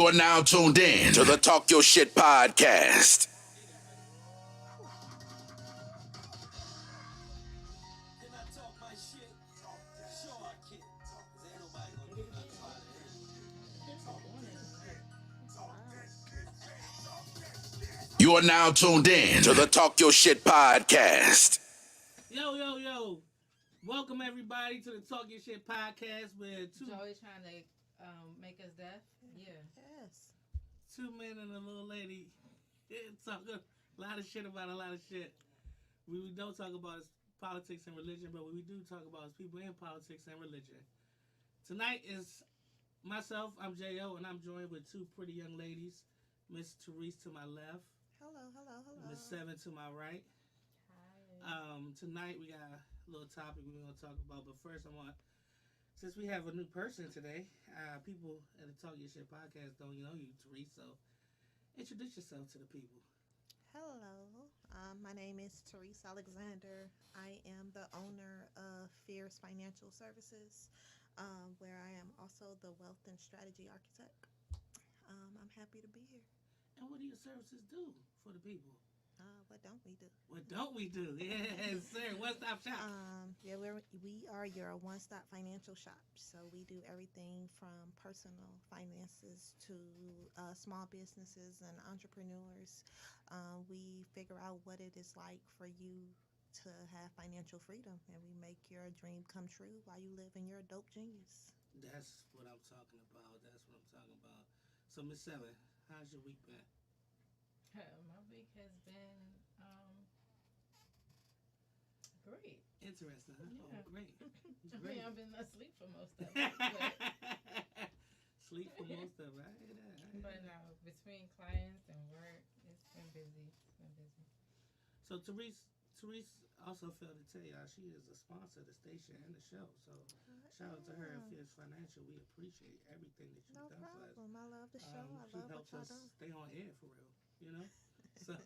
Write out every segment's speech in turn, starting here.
You are now tuned in to the Talk Your Shit podcast. You are now tuned in to the Talk Your Shit podcast. Yo. Welcome everybody to the Talk Your Shit podcast where Joey trying to make us deaf. Yeah. Yes. two men and a little lady talk a lot of shit about a lot of shit. We don't talk about politics and religion, but what we do talk about is people in politics and religion. Tonight is myself, I'm J.O., and I'm joined with two pretty young ladies, Miss Therese to my left, Hello. Miss Seven to my right. Hi. Tonight we got a little topic we're going to talk about, but first since we have a new person today, people at the Talk Your Shit podcast don't know you, Therese, so introduce yourself to the people. Hello. My name is Therese Alexander. I am the owner of Fierce Financial Services, where I am also the wealth and strategy architect. I'm happy to be here. And what do your services do for the people? What don't we do? What don't we do? Yes, sir. One stop shop. We are your one-stop financial shop. So we do everything from personal finances to small businesses and entrepreneurs. We figure out what it is like for you to have financial freedom, and we make your dream come true while you live in your dope genius. That's what I'm talking about. So, Miss Seven, how's your week been? My week has been great. Interesting, huh? Yeah. Oh, great. I mean, I've been asleep for most of it. But, Sleep for most of it. I hear that. but no, between clients and work, it's been busy. So Therese also failed to tell y'all she is a sponsor of the station and the show. So shout out to her at Fierce Financial. We appreciate everything that you've No done for us. problem. I love the show. I She love what helps y'all us do. stay on air for real, you know? So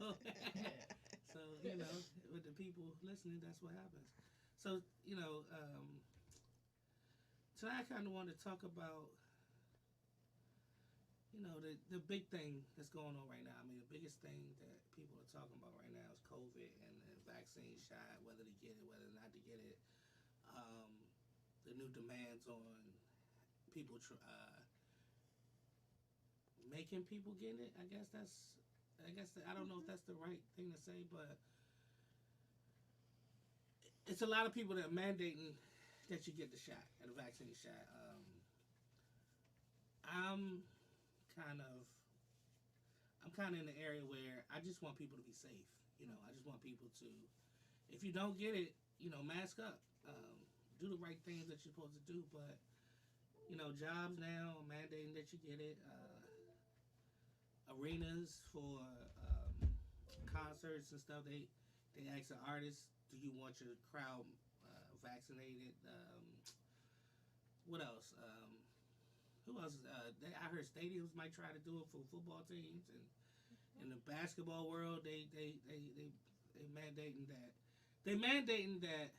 so, you know, with the people listening, that's what happens. So, you know, tonight I kinda wanted to talk about, you know, the big thing that's going on right now. I mean, the biggest thing that people are talking about right now is COVID and the vaccine shot, whether to get it, whether not to get it. The new demands on people making people get it. I guess I don't know if that's the right thing to say, but it's a lot of people that are mandating that you get the shot, the vaccine shot. I'm kind of in the area where I just want people to be safe. You know, I just want people to, if you don't get it, you know, mask up, do the right things that you're supposed to do. But you know, jobs now are mandating that you get it. Arenas for concerts and stuff, they ask the artists, do you want your crowd vaccinated? What else? Who else? I heard stadiums might try to do it for football teams, and in the basketball world, they mandating that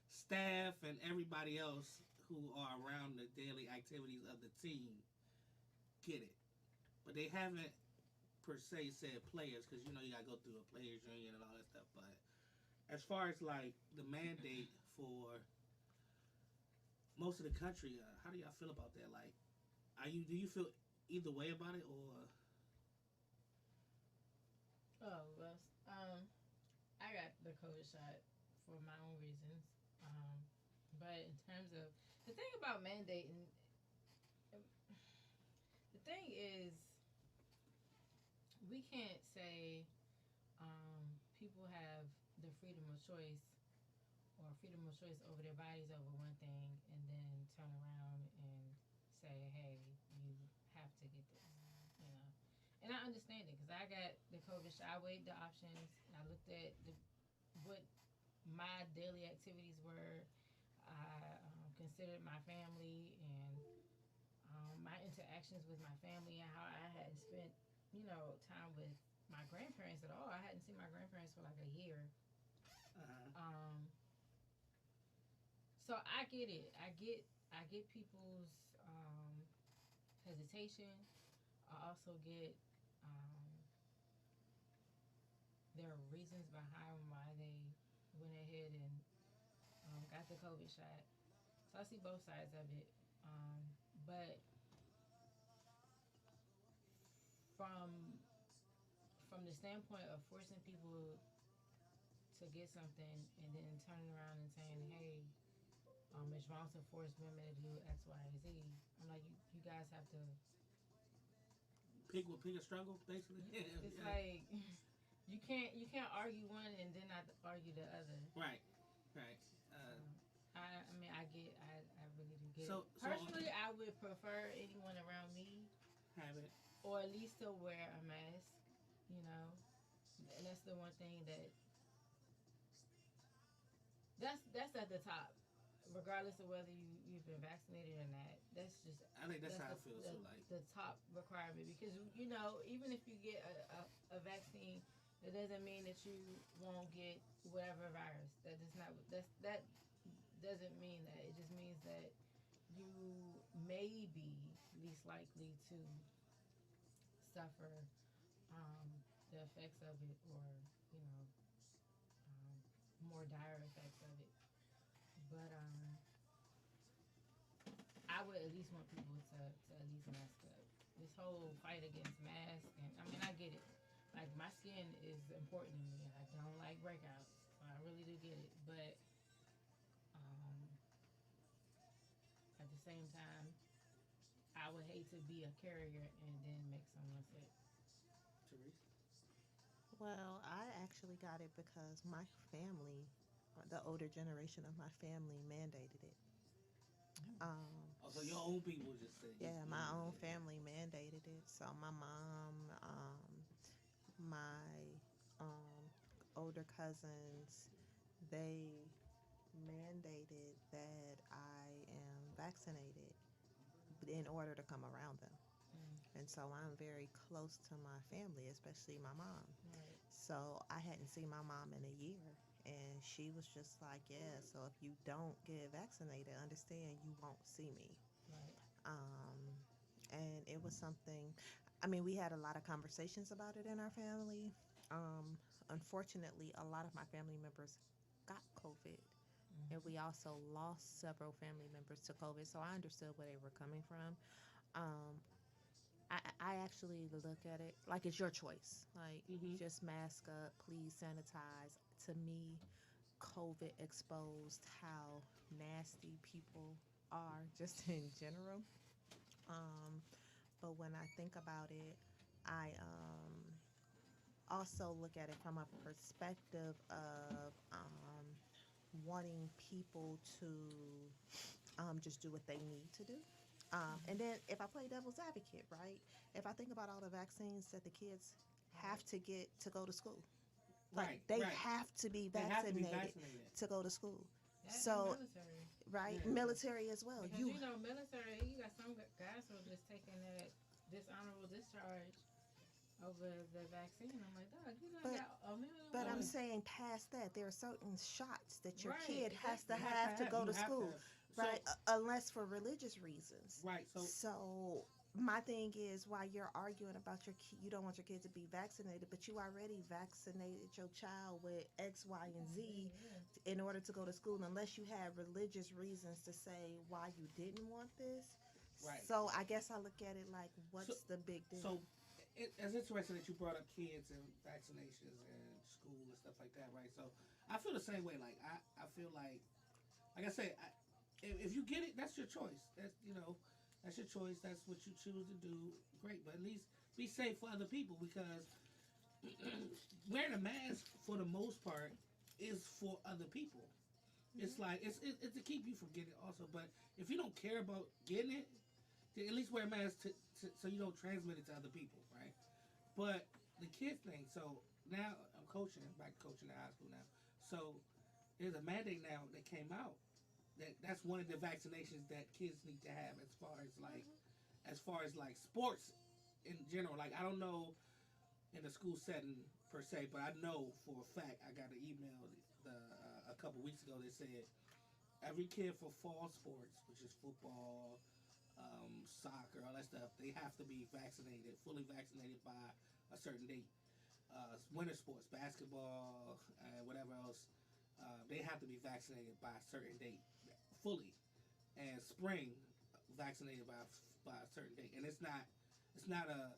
staff and everybody else who are around the daily activities of the team get it, but they haven't per se said players, because you know you gotta go through a players union and all that stuff. But as far as like the mandate for most of the country, how do y'all feel about that? Like, do you feel either way about it, or? Oh, well, I got the COVID shot for my own reasons. But in terms of the thing about mandating, the thing is, we can't say people have the freedom of choice or freedom of choice over their bodies over one thing, and then turn around and say, hey, you have to get this, you know. And I understand it, because I got the COVID shot. I weighed the options, and I looked at what my daily activities were. I considered my family and my interactions with my family, and how I hadn't spent, you know, time with my grandparents at all. I hadn't seen my grandparents for like a year. So I get it. I get people's hesitation. I also get there are reasons behind why they went ahead and got the COVID shot. So I see both sides of it. But from the standpoint of forcing people to get something and then turning around and saying, "Hey, it's wrong to force women to do X, Y, and Z." I'm like, you guys have to. Pick a struggle, basically. It's like you can't argue one and then not argue the other. Right. I mean, I really do get So- it. so- Personally, I would prefer anyone around me, Have it. or at least to wear a mask. You know, and that's the one thing that's at the top, regardless of whether you've been vaccinated or not. That's just I think that's how I the, feel. the, So like, the top requirement, because even if you get a vaccine, that doesn't mean that you won't get whatever virus. That doesn't mean that. It just means that you may be least likely to suffer the effects of it, or you know more dire effects of it. But I would at least want people to at least mask up. This whole fight against masks, and I mean, I get it. Like, my skin is important to me. I don't like breakouts, so I really do get it. But at the same time, I would hate to be a carrier and then make someone sick. Therese. Well, I actually got it because my family, the older generation of my family, mandated it. Oh, so your own people just said. Yeah, my own family mandated it. So my mom, my older cousins, they mandated that I am vaccinated in order to come around them. And so I'm very close to my family, especially my mom. Right. So I hadn't seen my mom in a year. And she was just like, yeah, so if you don't get vaccinated, understand you won't see me. Right. And it was something, I mean, we had a lot of conversations about it in our family. Unfortunately, a lot of my family members got COVID. And we also lost several family members to COVID. So I understood where they were coming from. Um, I actually look at it like it's your choice. Like, just mask up, please sanitize. To me, COVID exposed how nasty people are just in general. But when I think about it, I also look at it from a perspective of wanting people to just do what they need to do. And then if I play devil's advocate, right? If I think about all the vaccines that the kids have to get to go to school, like they have to be They have to be vaccinated vaccinated. to go to school. That So, and military. right, Yeah. military as well. Because you know, military, you got some guys who are just taking that dishonorable discharge over the vaccine. I'm like, dog, you But- got a million. But I'm women. saying past that, there are certain shots that your Right, kid has to You have to go you to have school, So- right? Unless for religious reasons. Right. So So my thing is, why you're arguing about you don't want your kid to be vaccinated, but you already vaccinated your child with X, Y, and Z Yeah. in order to go to school, unless you had religious reasons to say why you didn't want this. Right. So I guess I look at it like, what's So- the big deal? So it's interesting that you brought up kids and vaccinations and school and stuff like that, right? So I feel the same way. Like I feel like I say, if you get it, that's your choice. That's your choice. That's what you choose to do. Great, but at least be safe for other people, because wearing a mask for the most part is for other people. It's like it's to keep you from getting it also. But if you don't care about getting it, then at least wear a mask so you don't transmit it to other people, right? But the kid thing. So now I'm coaching, back to coaching at high school now. So there's a mandate now that came out that's one of the vaccinations that kids need to have as far as like sports in general. Like, I don't know in the school setting per se, but I know for a fact I got an email a couple weeks ago that said every kid for fall sports, which is football, soccer, all that stuff, they have to be vaccinated, fully vaccinated by a certain date. Winter sports, basketball, and whatever else, they have to be vaccinated by a certain date, fully. And spring, vaccinated by a certain date. And it's not a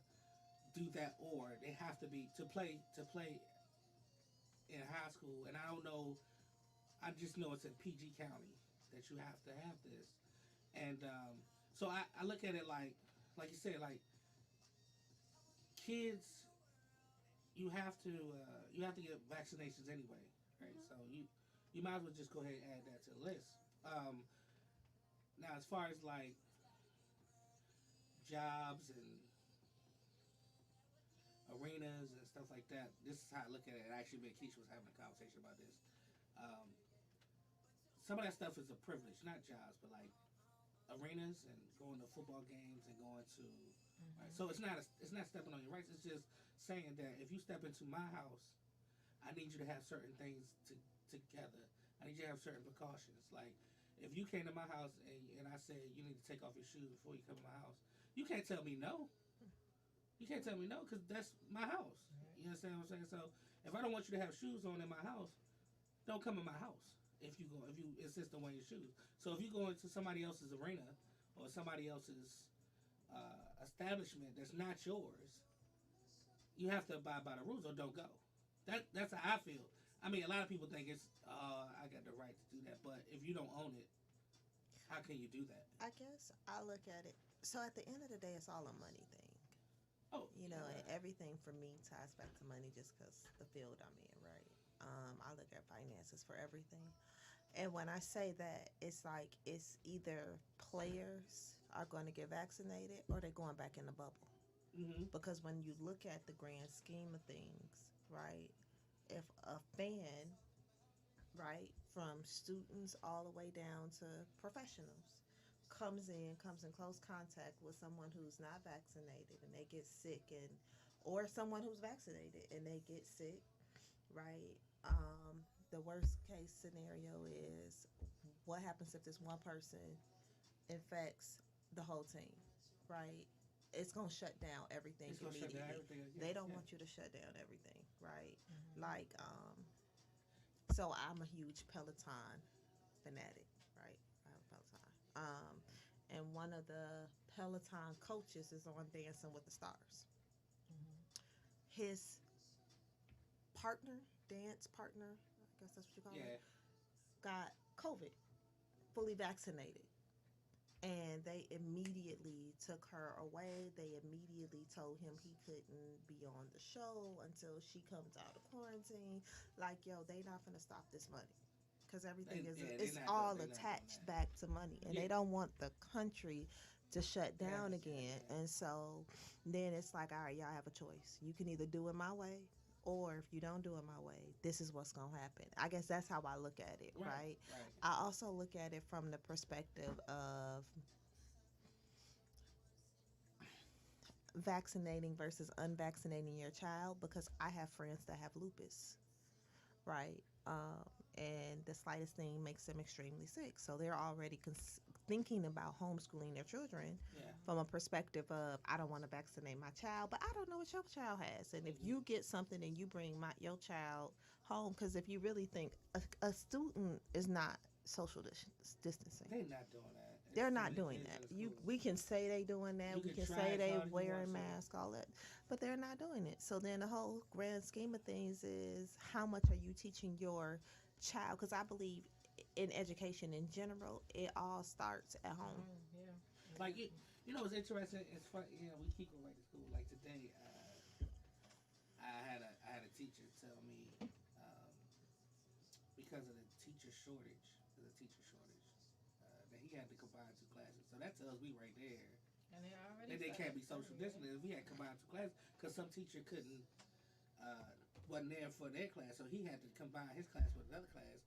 do that or they have to be to play in high school. And I don't know, I just know it's in PG County that you have to have this. And so I look at it like you said, like kids, you have to get vaccinations anyway, right? So you might as well just go ahead and add that to the list. Now, as far as like jobs and arenas and stuff like that, this is how I look at it. Actually, me and Keisha was having a conversation about this. Um, some of that stuff is a privilege, not jobs, but like arenas and going to football games and going to. Right? So it's not stepping on your rights. It's just saying that if you step into my house, I need you to have certain things together. I need you to have certain precautions. Like if you came to my house and I said you need to take off your shoes before you come to my house, you can't tell me no. You can't tell me no because that's my house. You understand what I'm saying? So if I don't want you to have shoes on in my house, don't come in my house. If you insist on wearing your shoes. So if you go into somebody else's arena or somebody else's establishment that's not yours, you have to abide by the rules or don't go. That's how I feel. I mean, a lot of people think it's I got the right to do that, but if you don't own it, how can you do that? I guess I look at it. So at the end of the day, it's all a money thing. Oh, You know, yeah. and everything for me ties back to money just because the field I'm in, right? I look at finances for everything. And when I say that, it's like it's either players are going to get vaccinated or they're going back in the bubble. Mm-hmm. Because when you look at the grand scheme of things, right, if a fan, right, from students all the way down to professionals, comes in close contact with someone who's not vaccinated and they get sick, and or someone who's vaccinated and they get sick, right? The worst case scenario is what happens if this one person infects the whole team, right? It's gonna shut down everything It's gonna shut immediately. down everything again. They don't Yeah. want you to shut down everything, right? Like, so I'm a huge Peloton fanatic, right? I have Peloton. And one of the Peloton coaches is on Dancing with the Stars. His dance partner, I guess that's what you call Yeah. it, got COVID, fully vaccinated. And they immediately took her away. They immediately told him he couldn't be on the show until she comes out of quarantine. Like, yo, they not gonna stop this money because everything it's all attached back to money, and they don't want the country to shut down again. And so then it's like, all right, y'all have a choice. You can either do it my way, or if you don't do it my way, this is what's gonna happen. I guess that's how I look at it, right? I also look at it from the perspective of vaccinating versus unvaccinating your child, because I have friends that have lupus, right? And the slightest thing makes them extremely sick. So they're already thinking about homeschooling their children from a perspective of, I don't want to vaccinate my child, but I don't know what your child has. And if you get something and you bring your child home, because if you really think a student is not social distancing. They're not doing that. They're not doing that. We can say they doing that. We can say they wearing masks, all that, but they're not doing it. So then the whole grand scheme of things is, how much are you teaching your child? Because I believe in education in general, it all starts at home. Yeah. Like it's interesting. It's funny. We keep going back to school. Like today, I had a teacher tell me because of the teacher shortage, that he had to combine two classes. So that tells me right there And they can't be social distancing if we had combined two classes, because some teacher wasn't there for their class, so he had to combine his class with another class.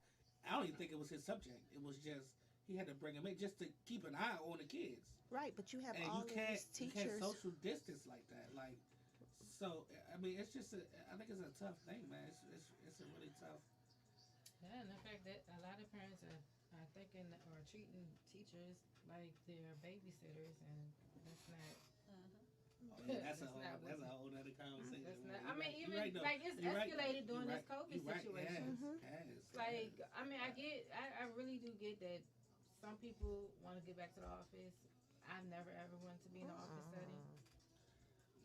I don't even think it was his subject. It was just he had to bring them in just to keep an eye on the kids. Right, but you have And all you of can't these teachers. social distance like that. Like, so I mean, it's just I think it's a tough thing, man. It's a really tough. Yeah, and the fact that a lot of parents are thinking or treating teachers like they're babysitters, and that's not. Oh, yeah, that's That's not a what- whole other conversation. That's Well, not. you're I mean, right. even You're right, though. like it's You're right, though. escalated You're during right. this COVID You're right. situation. Yes. Like, I mean, I really do get that some people want to get back to the office. I've never ever wanted to be in an office setting.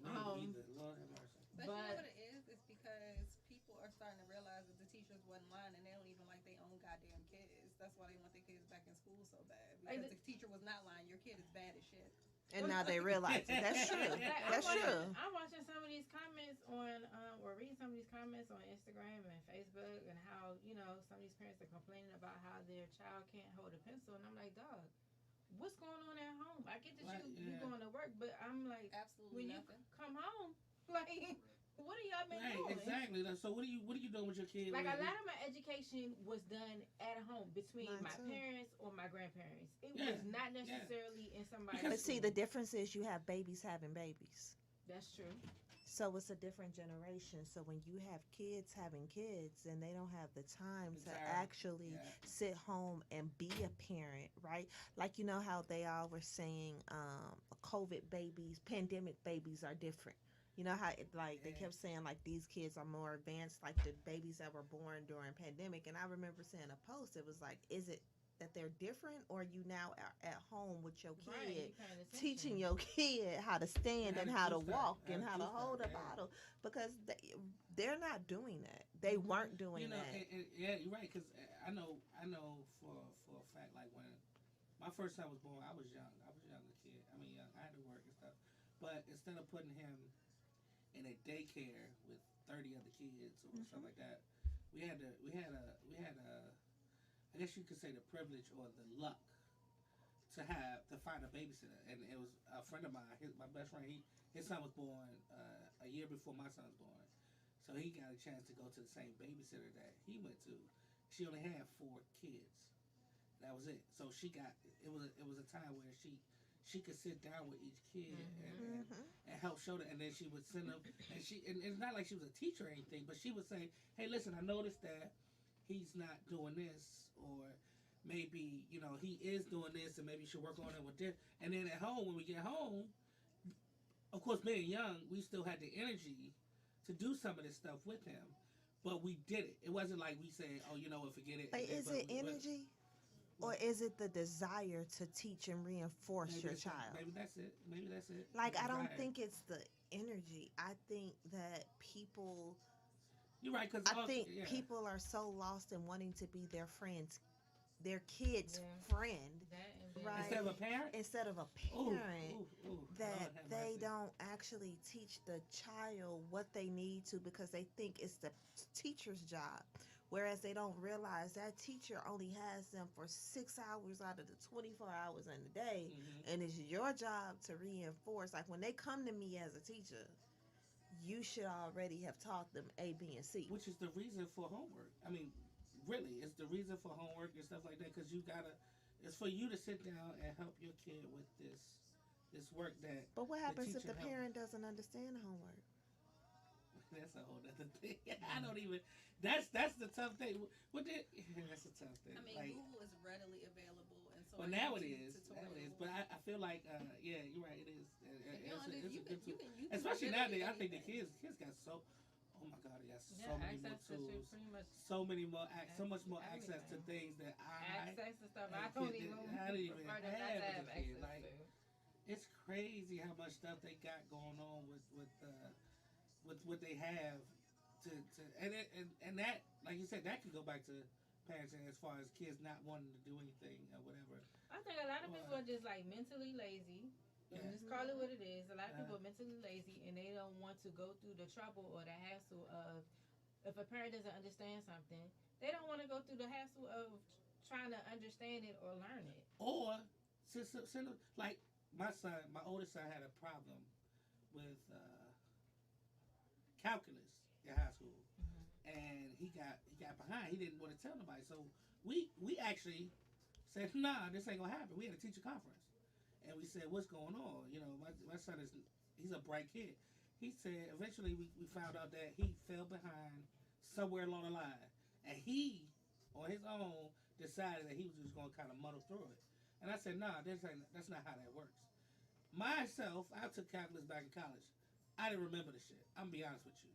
Me either. Lord have mercy. But, you know what it is? It's because people are starting to realize that the teachers wasn't lying and they don't even like their own goddamn kids. That's why they want their kids back in school so bad. Because the teacher was not lying. Your kid is bad as shit. And now they realize it. That's true. Like, That's true. I'm watching some of these comments on, or reading some of these comments on Instagram and Facebook, and how some of these parents are complaining about how their child can't hold a pencil, and I'm like, dog, what's going on at home? I get that you going to work, but I'm like, Absolutely when nothing. you come home, like, what are y'all been doing? Exactly. So what are you doing with your kid? Like, a lot of my education was done at home between Mine my too. parents or my grandparents. It Yeah, was not necessarily in somebody's But see, school. the difference is you have babies having babies. That's true. So it's a different generation. So when you have kids having kids and they don't have the time to actually sit home and be a parent, right? Like, you know how they all were saying COVID babies, pandemic babies are different. You know how they kept saying like these kids are more advanced, like the babies that were born during pandemic. And I remember seeing a post. It was like, is it that they're different, or you now are at home with your kid, Right, you paying attention. teaching your kid how to stand and how to walk and how to hold a yeah. bottle, because they're not doing that. They weren't doing that. Yeah, you're right. Because I know for a fact, like when my first son was born, I was young. I was a younger kid. I mean, young. I had to work and stuff. But instead of putting him in a daycare with 30 other kids or something like that, we had I guess you could say the privilege or the luck to find a babysitter. And it was a friend of mine, my best friend. His son was born a year before my son was born, so he got a chance to go to the same babysitter that he went to. She only had 4 kids. That was it. So she got it was a time where she could sit down with each kid and help show them, and then she would send them. And it's not like she was a teacher or anything, but she would say, "Hey, listen, I noticed that he's not doing this, or maybe he is doing this, and maybe you should work on it with this." And then at home, when we get home, of course, being young, we still had the energy to do some of this stuff with him, but we did it. It wasn't like we said, "Oh, forget it." But is it energy? Or is it the desire to teach and reinforce your child? Maybe that's it. Like, I don't Desire. think it's the energy. I think that people, You're right, because I think people are so lost in wanting to be their kid's friend, That and then right? instead of a parent, instead of a Ooh, parent. ooh, That Lord have they mercy. don't actually teach the child what they need to, because they think it's the teacher's job. Whereas they don't realize that teacher only has them for 6 hours out of the 24 hours in the day. And it's your job to reinforce. Like, when they come to me as a teacher, you should already have taught them A, B, and C. Which is the reason for homework. I mean, really, it's the reason for homework and stuff like that, because it's for you to sit down and help your kid with this work that. But what happens if teacher the helped. parent doesn't understand homework? That's a whole other thing. I don't even. That's the tough thing. That's a tough thing. I mean, like, Google is readily available, and so well, are now it YouTube is. tutorials. But I feel like, yeah, you're right. It is. You can Especially literally nowadays, I think the anything. kids got so. Oh my God, they got so yeah, many more access to tools. pretty much So many more, so much more access to everything. things that access to stuff I I don't didn't even have prefer them not to as a have kid. access Like, to. it's crazy how much stuff they got going on with what they have and that, like you said, that could go back to parenting as far as kids not wanting to do anything or whatever. I think a lot of people are just like mentally lazy. Yeah. Just call it what it is. A lot of people are mentally lazy and they don't want to go through the trouble or the hassle of, if a parent doesn't understand something, they don't want to go through the hassle of trying to understand it or learn it. Or like my oldest son had a problem with calculus in high school, and he got behind. He didn't want to tell nobody, so we actually said, "Nah, this ain't gonna happen." We had a teacher conference, and we said, "What's going on?" My son he's a bright kid. He said eventually we found out that he fell behind somewhere along the line, and he on his own decided that he was just gonna kind of muddle through it. And I said, nah, that's not how that works. Myself, I took calculus back in college. I didn't remember the shit. I'm gonna be honest with you.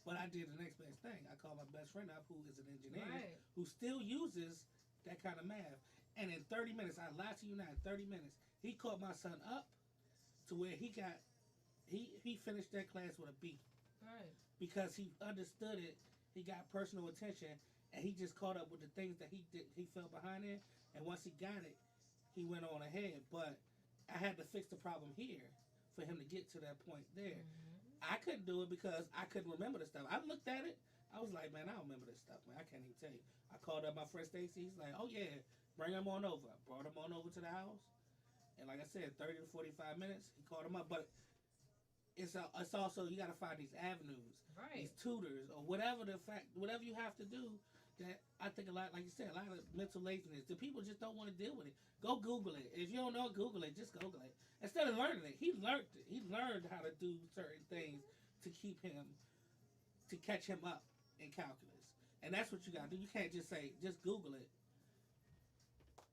But I did the next best thing. I called my best friend up, who is an engineer, Right. who still uses that kind of math. And in 30 minutes, I lied to you not, in 30 minutes, he caught my son up to where he finished that class with a B Right. because he understood it. He got personal attention, and he just caught up with the things that he fell behind in. And once he got it, he went on ahead. But I had to fix the problem here for him to get to that point there. Mm-hmm. I couldn't do it because I couldn't remember the stuff. I looked at it. I was like, man, I don't remember this stuff, man. I can't even tell you. I called up my friend Stacy. He's like, oh, yeah, bring him on over. I brought him on over to the house. And like I said, 30 to 45 minutes, he called him up. But it's also, you got to find these avenues, Right. these tutors, or whatever whatever you have to do. That I think a lot, like you said, a lot of mental laziness. The people just don't want to deal with it. Go Google it. If you don't know, Google it. Just Google it. Instead of learning it, he learned it. He learned how to do certain things to catch him up in calculus. And that's what you got to do. You can't just say, just Google it.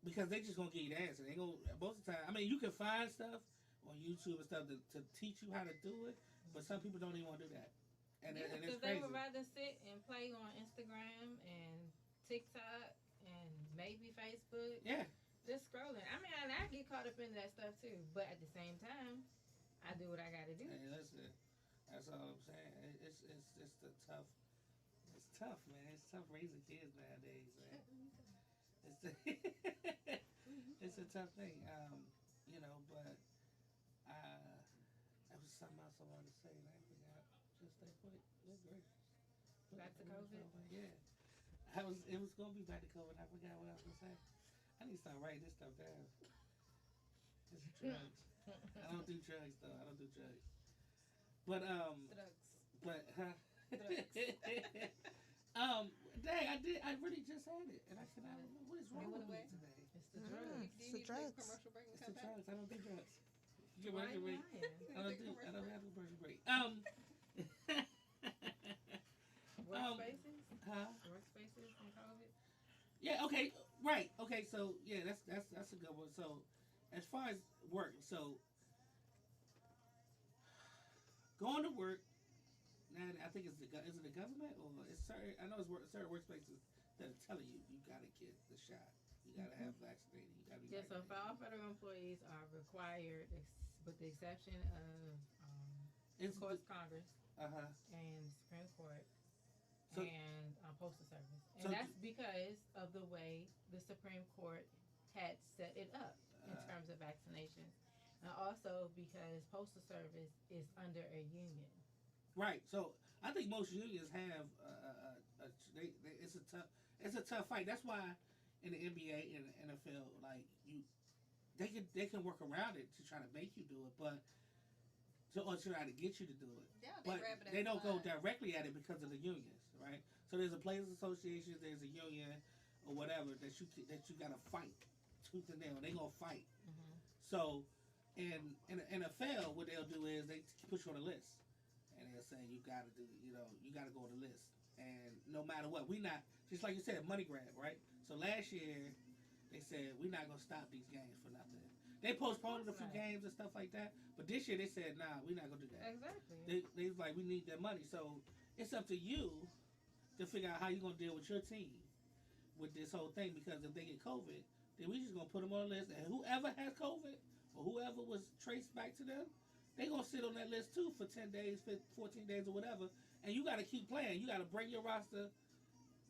Because they just going to give you the answer. They gonna, most of the time, I mean, you can find stuff on YouTube and stuff to teach you how to do it, but some people don't even want to do that. And Yeah, it's because they crazy. would rather sit and play on Instagram and TikTok and maybe Facebook. Yeah. Just scrolling. I mean, I get caught up in that stuff too, but at the same time, I do what I got to do. Hey, listen, that's all I'm saying. It's the tough. It's tough, man. It's tough raising kids nowadays, man. It's a tough thing, you know. But there was something else I wanted to say, and I forgot. Just stay put. Good gracious. Back to COVID? Yeah. It was gonna be back to COVID. I forgot what I was gonna say. I need to start writing this stuff down. It's drugs. I don't do drugs though. I don't do drugs. But Drugs. huh? Dang, I really just had it, and I cannot remember what is wrong with me away? today. It's the Mm. drugs. Do It's you the need to take a drugs. commercial break and It's come the back? drugs. I don't do drugs. Get Why ready, you wait. lying? I don't have a commercial break. Workspaces? Huh? Workspaces and COVID? Yeah. Okay. Right. Okay. So yeah, that's a good one. So as far as work, so going to work. Now I think is it the government or it's certain? I know it's certain workspaces that are telling you gotta get the shot. You gotta have vaccinated. You gotta be Yeah, so vaccinated. all federal employees are required, with the exception of, It's of course, Congress huh. and Supreme Court So- and Postal Service. And so that's because of the way the Supreme Court had set it up in Uh. terms of vaccinations. And also because Postal Service is under a union. Right. So I think most unions have it's a tough fight. That's why in the NBA and the NFL, like they can work around it to try to make you do it, but or try to get you to do it. Yeah, But wrap it they at don't go five. directly at it because of the unions, right? So there's a players association, there's a union or whatever that you gotta fight tooth and nail. They gonna fight. Mm-hmm. So in the NFL, what they'll do is they put you on a list. And they'll say you gotta go on the list. And no matter what, we not just like you said, money grab, right? So last year they said we're not gonna stop these games for nothing. They postponed a few Right. games and stuff like that, but this year they said, nah, we're not gonna do that. Exactly. They was like, we need that money. So it's up to you to figure out how you're gonna deal with your team with this whole thing, because if they get COVID, then we just gonna put them on a list, and whoever has COVID or whoever was traced back to them, they gonna sit on that list too for 10 days, 14 days or whatever, and you gotta keep playing. You gotta bring your roster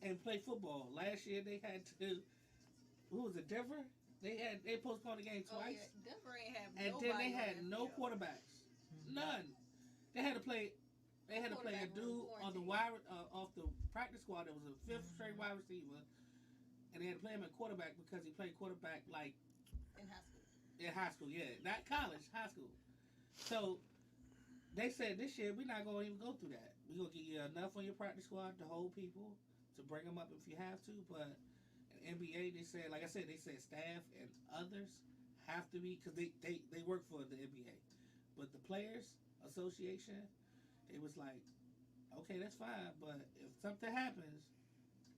and play football. Last year they had to, who was it, Denver? They postponed the game Oh, twice, yeah. Denver ain't have and nobody then they on had that no field. quarterbacks, none. They had to play. They had to play a Quarterback dude was on the quarantined. wide off the practice squad that was a fifth straight wide receiver, and they had to play him at quarterback because he played quarterback like In high school. in high school, yeah, not college, high school. So they said this year we're not gonna even go through that. We're gonna give you enough on your practice squad to hold people, to bring them up if you have to. But in NBA, they said, like I said, they said staff and others have to be, because they work for the NBA. But the Players Association, they was like, okay, that's fine, but if something happens,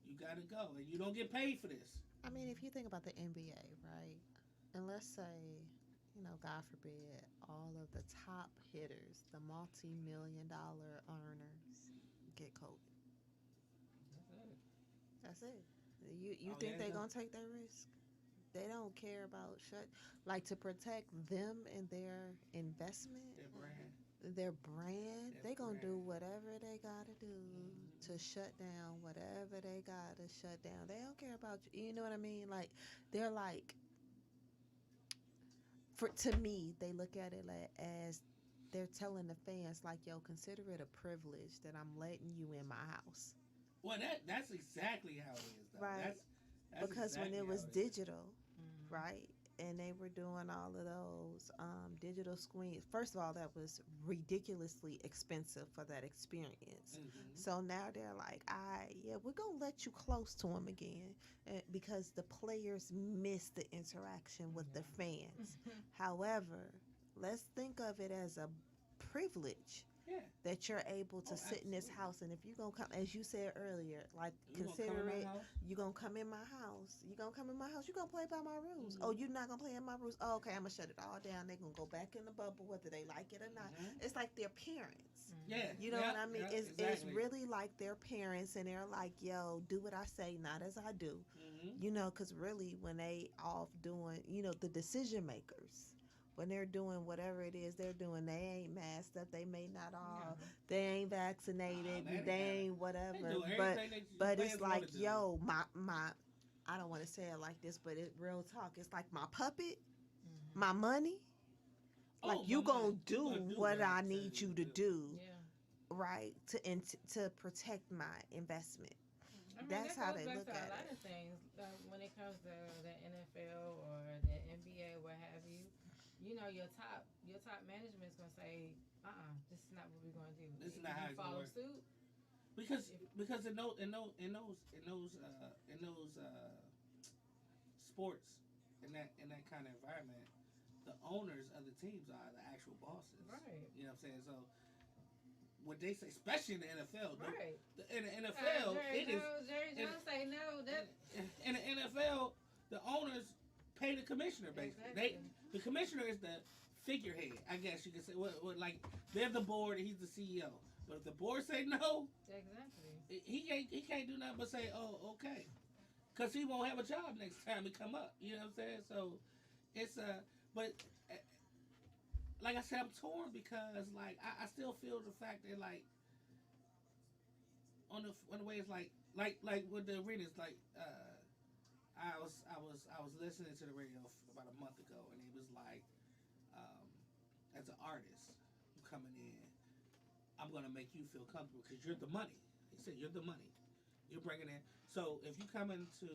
you gotta go, and you don't get paid for this. I mean, if you think about the NBA, right? And let's say, God forbid, all of the top hitters, the multi-million dollar earners, get COVID. That's it. You Oh, think yeah, they no. gonna take that risk? They don't care about like to protect them and their investment, Their brand. their brand. Their They gonna do brand. whatever they gotta do Mhm. to shut down whatever they gotta shut down. They don't care about you. You know what I mean? Like they're like, for to me, they look at it like, as they're telling the fans like, yo, consider it a privilege that I'm letting you in my house, Well, that's exactly how it is, though. right? That's Because when exactly it how was it is. digital, Mm-hmm. right? And they were doing all of those digital screens. First of all, that was ridiculously expensive for that experience. Mhm. So now they're like, yeah, we're gonna let you close to them again because the players miss the interaction with the fans. However, let's think of it as a privilege Yeah. that you're able to Oh, sit in this absolutely. house. And if you're gonna come, as you said earlier, like You gonna come in consider my it, house? you're gonna come in my house. You're gonna come in my house. You're gonna play by my rules. Mhm. Oh, you're not gonna play in my rules. Oh, okay, I'm gonna shut it all down. They're gonna go back in the bubble whether they like it or not. Mhm. It's like their parents. Yeah. You know yeah, what I mean? yeah, It's exactly. really like their parents, and they're like, yo, do what I say, not as I do. Mhm. Because really, when they off doing, the decision makers, when they're doing whatever it is they're doing, they ain't masked up. They may not all, they ain't vaccinated, They they gotta- ain't They whatever. do But everything that it's fans want like, to do. yo, my, I don't want to say it like this, but it real talk. It's like my puppet, my money. Like Oh, you my gonna money. You do gonna do what I tell need you you to do, Yeah. right? To protect my investment. I mean, That's that how goes they back look to a at lot it. of things. When it comes to the NFL or the NBA, what have you, your top management's gonna say, this is not what we're gonna do. This is If not how you it's gonna follow work. suit, Because if because in those sports in that kind of environment, the owners of the teams are the actual bosses. right, You know what I'm saying? So what they say, especially in the NFL, right. in the NFL, Jerry in, Jones say no. That in the NFL, the owners pay the commissioner basically. exactly. The commissioner is the figurehead, I guess you could say. Like they're the board, and he's the CEO. But if the board say no, Exactly. he can't do nothing but say, oh, okay, because he won't have a job next time he come up. You know what I'm saying? So it's but uh, like I said, I'm torn because like I still feel the fact that like on the way it's like with the arenas like I was listening to the radio about a month ago and it was like um, as an artist you coming in I'm gonna make you feel comfortable because you're the money. He said you're the money. You're bringing in. So if you come in to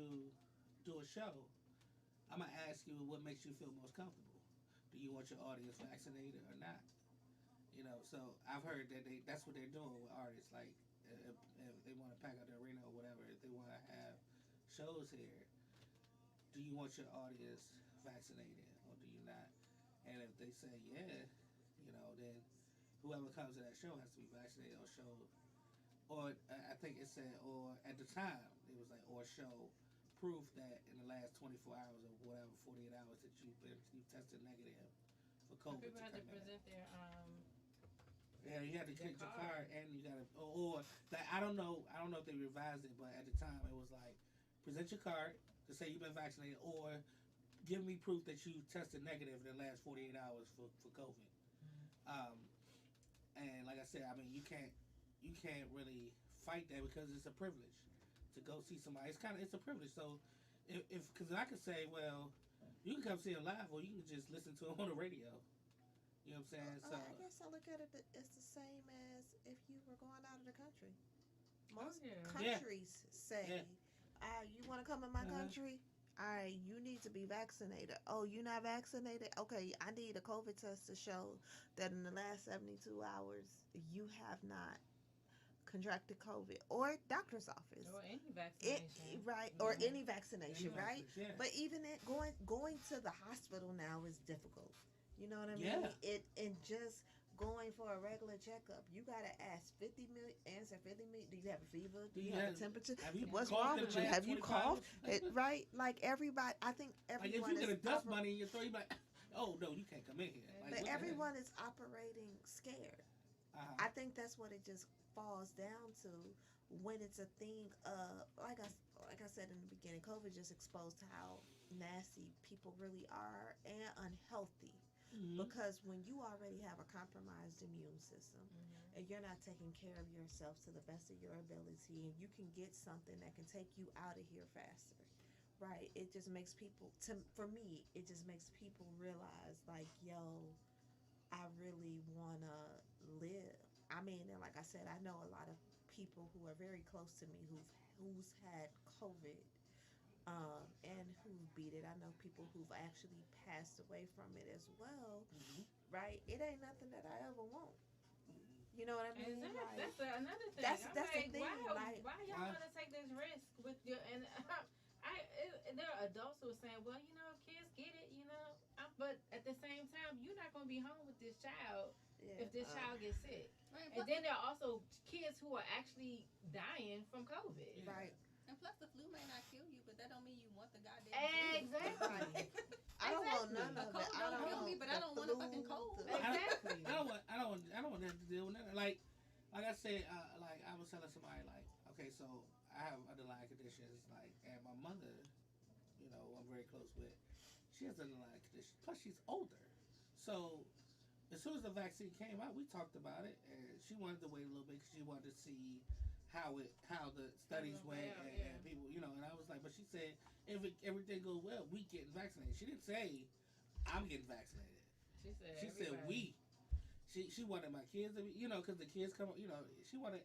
do a show, I'm gonna ask you what makes you feel most comfortable. Do you want your audience vaccinated or not? So I've heard that that's what they're doing with artists. Like if they want to pack out the arena or whatever, if they want to have shows here, do you want your audience vaccinated or do you not? And if they say yeah, then whoever comes to that show has to be vaccinated or show, or I think it said, or at the time it was like, or show proof that in the last 24 hours or whatever, 48 hours that you tested negative for Some COVID people to have to come in. present their Yeah, you had to their get your card. card and you got to, or that I don't know if they revised it, but at the time it was like present your card to say you've been vaccinated, or give me proof that you tested negative in the last 48 hours for COVID. Um, and like I said, I mean you can't really fight that because it's a privilege to go see somebody. It's a privilege. So if because I could say, well, you can come see him live, or you can just listen to him on the radio. You know what I'm saying? So I guess I look at it it's the same as if you were going out of the country. Most yeah. countries say, Yeah. you want to come in my Uh-huh. country? All right, you need to be vaccinated. Oh, you're not vaccinated? Okay, I need a COVID test to show that in the last 72 hours you have not contracted COVID, or doctor's office. Or any It vaccination. right, or Mhm. any vaccination, Any right? vaccination, yeah. But even it going to the hospital now is difficult. You know what I mean? Yeah. It and just going for a regular checkup, you gotta ask 50 million, answer 50 million. Do you have a fever? Do you Yeah. have a temperature? Have you What's coughed wrong in with the you? last Have you 24 coughed? hours? Right? Like everybody, I think Like if everyone you get a is dust bunny in your throat, you be like, oh no, you can't come in here. Like, but what the heck? everyone is operating scared. Uh-huh. I think that's what it just falls down to when it's a thing of like I said in the beginning, COVID just exposed how nasty people really are and unhealthy. Mhm. Because when you already have a compromised immune system Mm-hmm. and you're not taking care of yourself to the best of your ability, and you can get something that can take you out of here faster, right? It just makes people, for me, it just makes people realize, like, yo, I really want to live. I mean, and like I said, I know a lot of people who are very close to me who's had COVID, and who beat it. I know people who've actually passed away from it as well, Mhm. right? It ain't nothing that I ever want. Mhm. You know what I mean? Exactly. Like, Another thing. that's I'm the like, thing, like- why y'all Why? want to take this risk with your and there are adults who are saying, well, you know, kids get it, you know, but at the same time, you're not going to be home with this child yeah, if this child gets sick. Right, And then there are also kids who are actually dying from COVID. Yeah. right. and plus the flu may not kill you, but that don't mean you want the goddamn flu. Exactly. I don't want Exactly. none A of cold it. I don't don't kill want me, but I the don't want a flu, fucking cold. the- Exactly. I don't want that to deal with that. Like I said, like I was telling somebody, like, okay, so I have underlying conditions, like, and my mother, you know, I'm very close with. She has underlying conditions. Plus, she's older. So as soon as the vaccine came out, we talked about it, and she wanted to wait a little bit because she wanted to see how the studies How went, it went, and people, you know. And I was like, but she said if everything goes well, we getting vaccinated. She didn't say I'm getting vaccinated. She said. She said we. She wanted my kids to be, you know, because the kids come, you know, she wanted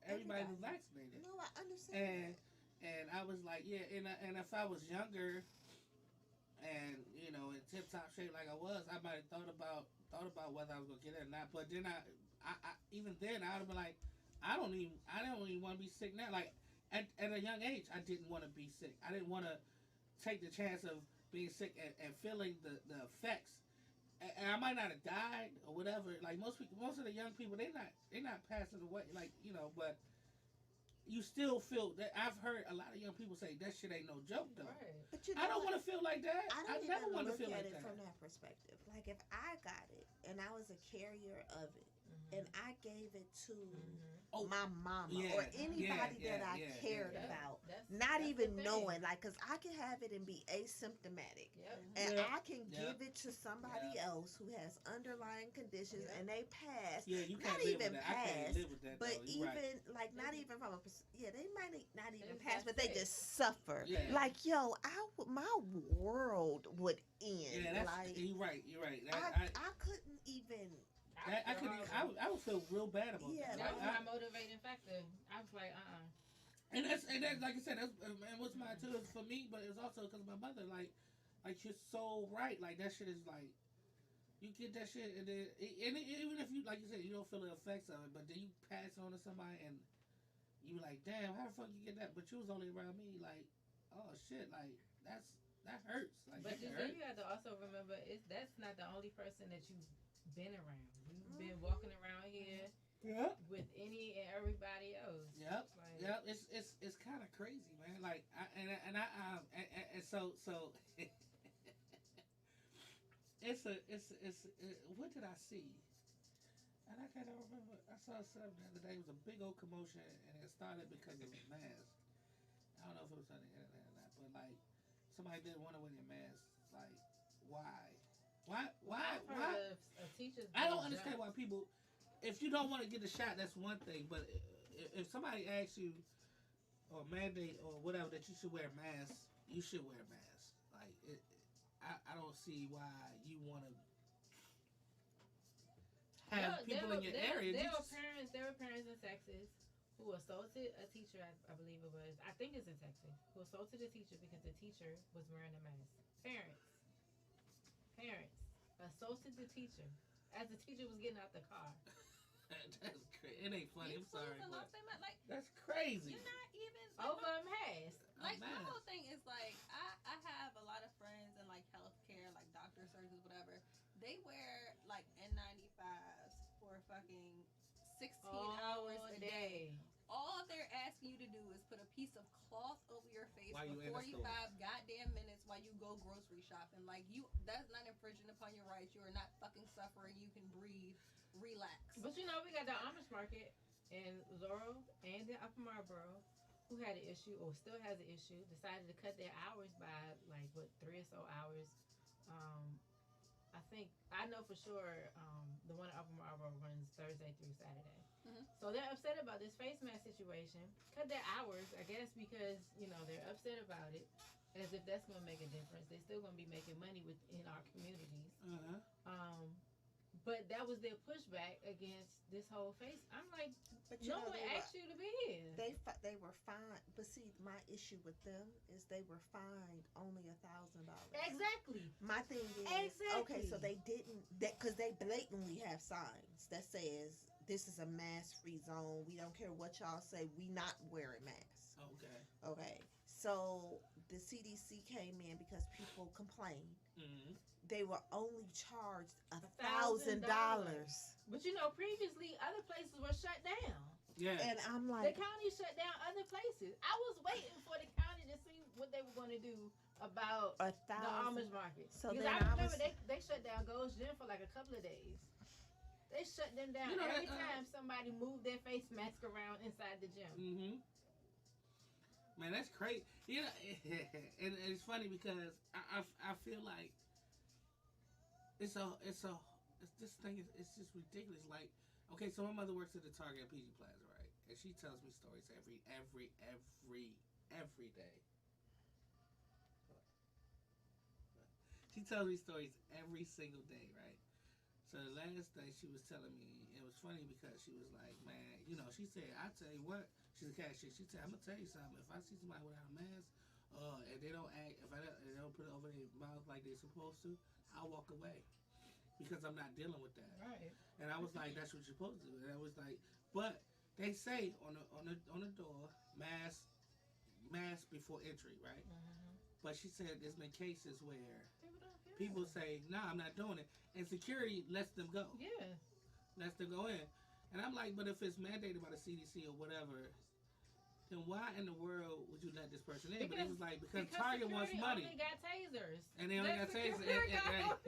everybody to be vaccinated. No, I understand. And and I was like, yeah, and if I was younger, and you know, in tip top shape like I was, I might have thought about whether I was gonna get it or not. But then I even then I would have been like, I don't even want to be sick now. Like at a young age, I didn't want to be sick. I didn't want to take the chance of being sick and feeling the effects. And I might not have died or whatever. Like most of the young people, they're not passing away. Like, you know, but you still feel that. I've heard a lot of young people say that shit ain't no joke though. Right. But you know I don't what? want to feel like that. I don't never even want to look feel at like it that. from that perspective. Like if I got it and I was a carrier of it and I gave it to Oh, my mama yeah, or anybody yeah, that I yeah, cared yeah. about, That's- not that's even the thing. knowing, like, cause I can have it and be asymptomatic. Yep. And Yeah. I can Yeah. give it to somebody else who has underlying conditions Yeah. and they pass. Yeah, you Not can't live even with that. I can't pass, live with that. But though. You're even right. like not They- even from a they might not even just pass, got but they sick. just suffer. Yeah. Like yo, my world would end. Yeah, that's like you're right. You're right. I couldn't even. I could. I would feel real bad about Yeah, that. That was Like, my motivating factor. I was like, and that's like I said, that's and what's mine too is for me, but it's also because my mother, like you're so right. Like that shit is like you get that shit, and then even if you like you said you don't feel the effects of it, but then you pass on to somebody and you like, damn, how the fuck you get that? But you was only around me, like, oh shit, like that hurts. Like but that then hurt. you have to also remember, that's not the only person that you've been around. You've been walking around here Yep. with any and everybody else. Yep. Like, Yep. It's kind of crazy, man. Like and so it's what did I see? And I can't remember. I saw something the other day. It was a big old commotion, and it started because of a mask. I don't know if it was on the internet or not, but like somebody didn't want to wear their mask. Like, why? I've heard of teachers. I don't being understand jumped. why people. If you don't want to get the shot, that's one thing. But if somebody asks you or mandate or whatever that you should wear a mask, you should wear a mask. Like I don't see why you want to have people in your area. There were parents in Texas who assaulted a teacher. I believe it was. I think it's in Texas. Who assaulted a teacher because the teacher was wearing a mask. Parents assaulted the teacher as the teacher was getting out the car. That's crazy. It ain't funny. I'm sorry, Influence and but lost their mind. Like that's crazy. you're not even Over a mask. like A my mask. whole thing is like I have a lot of friends in like healthcare, like doctors, surgeons, whatever. They wear like N95s hours a day. All they're asking you to do is put a piece of cloth over your face While you for in the 45 goddamn minutes while you go grocery shopping. Like, that's not infringing upon your rights. You are not fucking suffering. You can breathe, relax. But you know, we got the Amish market in Laurel and in Upper Marlboro who had an issue or still has an issue, decided to cut their hours by like 3 or so hours. I know for sure the one in Upper Marlboro runs Thursday through Saturday. Mhm. So they're upset about this face mask situation. Cut their hours, I guess, because they're upset about it, as if that's gonna make a difference. They're still gonna be making money within our communities. But that was their pushback against this whole face. I'm like, But no one asked you to be here. They were fined. But see, my issue with them is they were fined only $1,000. Exactly. My thing is, Exactly. okay, so they didn't because they blatantly have signs that says this is a mask-free zone. We don't care what y'all say. We not wearing masks. Okay. So the CDC came in because people complained. Mm-hmm. They were only charged $1,000. But previously other places were shut down. Yeah. And I'm The like, county shut down other places. I was waiting for the county to see what they were going to do about the Amish market. So because then I I remember was- they shut down Gold's Gym for like a couple of days. They shut them down every time somebody moved their face mask around inside the gym. Mm-hmm. Man, that's crazy. And it's funny because I feel like this thing it's just ridiculous. Like, okay, so my mother works at the Target at PG Plaza, right? And she tells me stories every day. She tells me stories every single day, right? So the last day she was telling me, it was funny because she was like, man, she said, I tell you what, she's a cashier. She said, I'm gonna tell you something. If I see somebody without a mask, and they don't act, if they don't put it over their mouth like they're supposed to, I'll walk away because I'm not dealing with that. Right. And I was like, that's what you're supposed to do. And I was like, but they say on the door, mask before entry, right? Mm-hmm. But she said there's been cases where People don't care. people say, nah, I'm not doing it, and security lets them go. Yeah. Lets them go in. And I'm like, but if it's mandated by the CDC or whatever, then why in the world would you let this person in? But it was like, because Target wants money. Only got tasers. And they only got tasers. Only got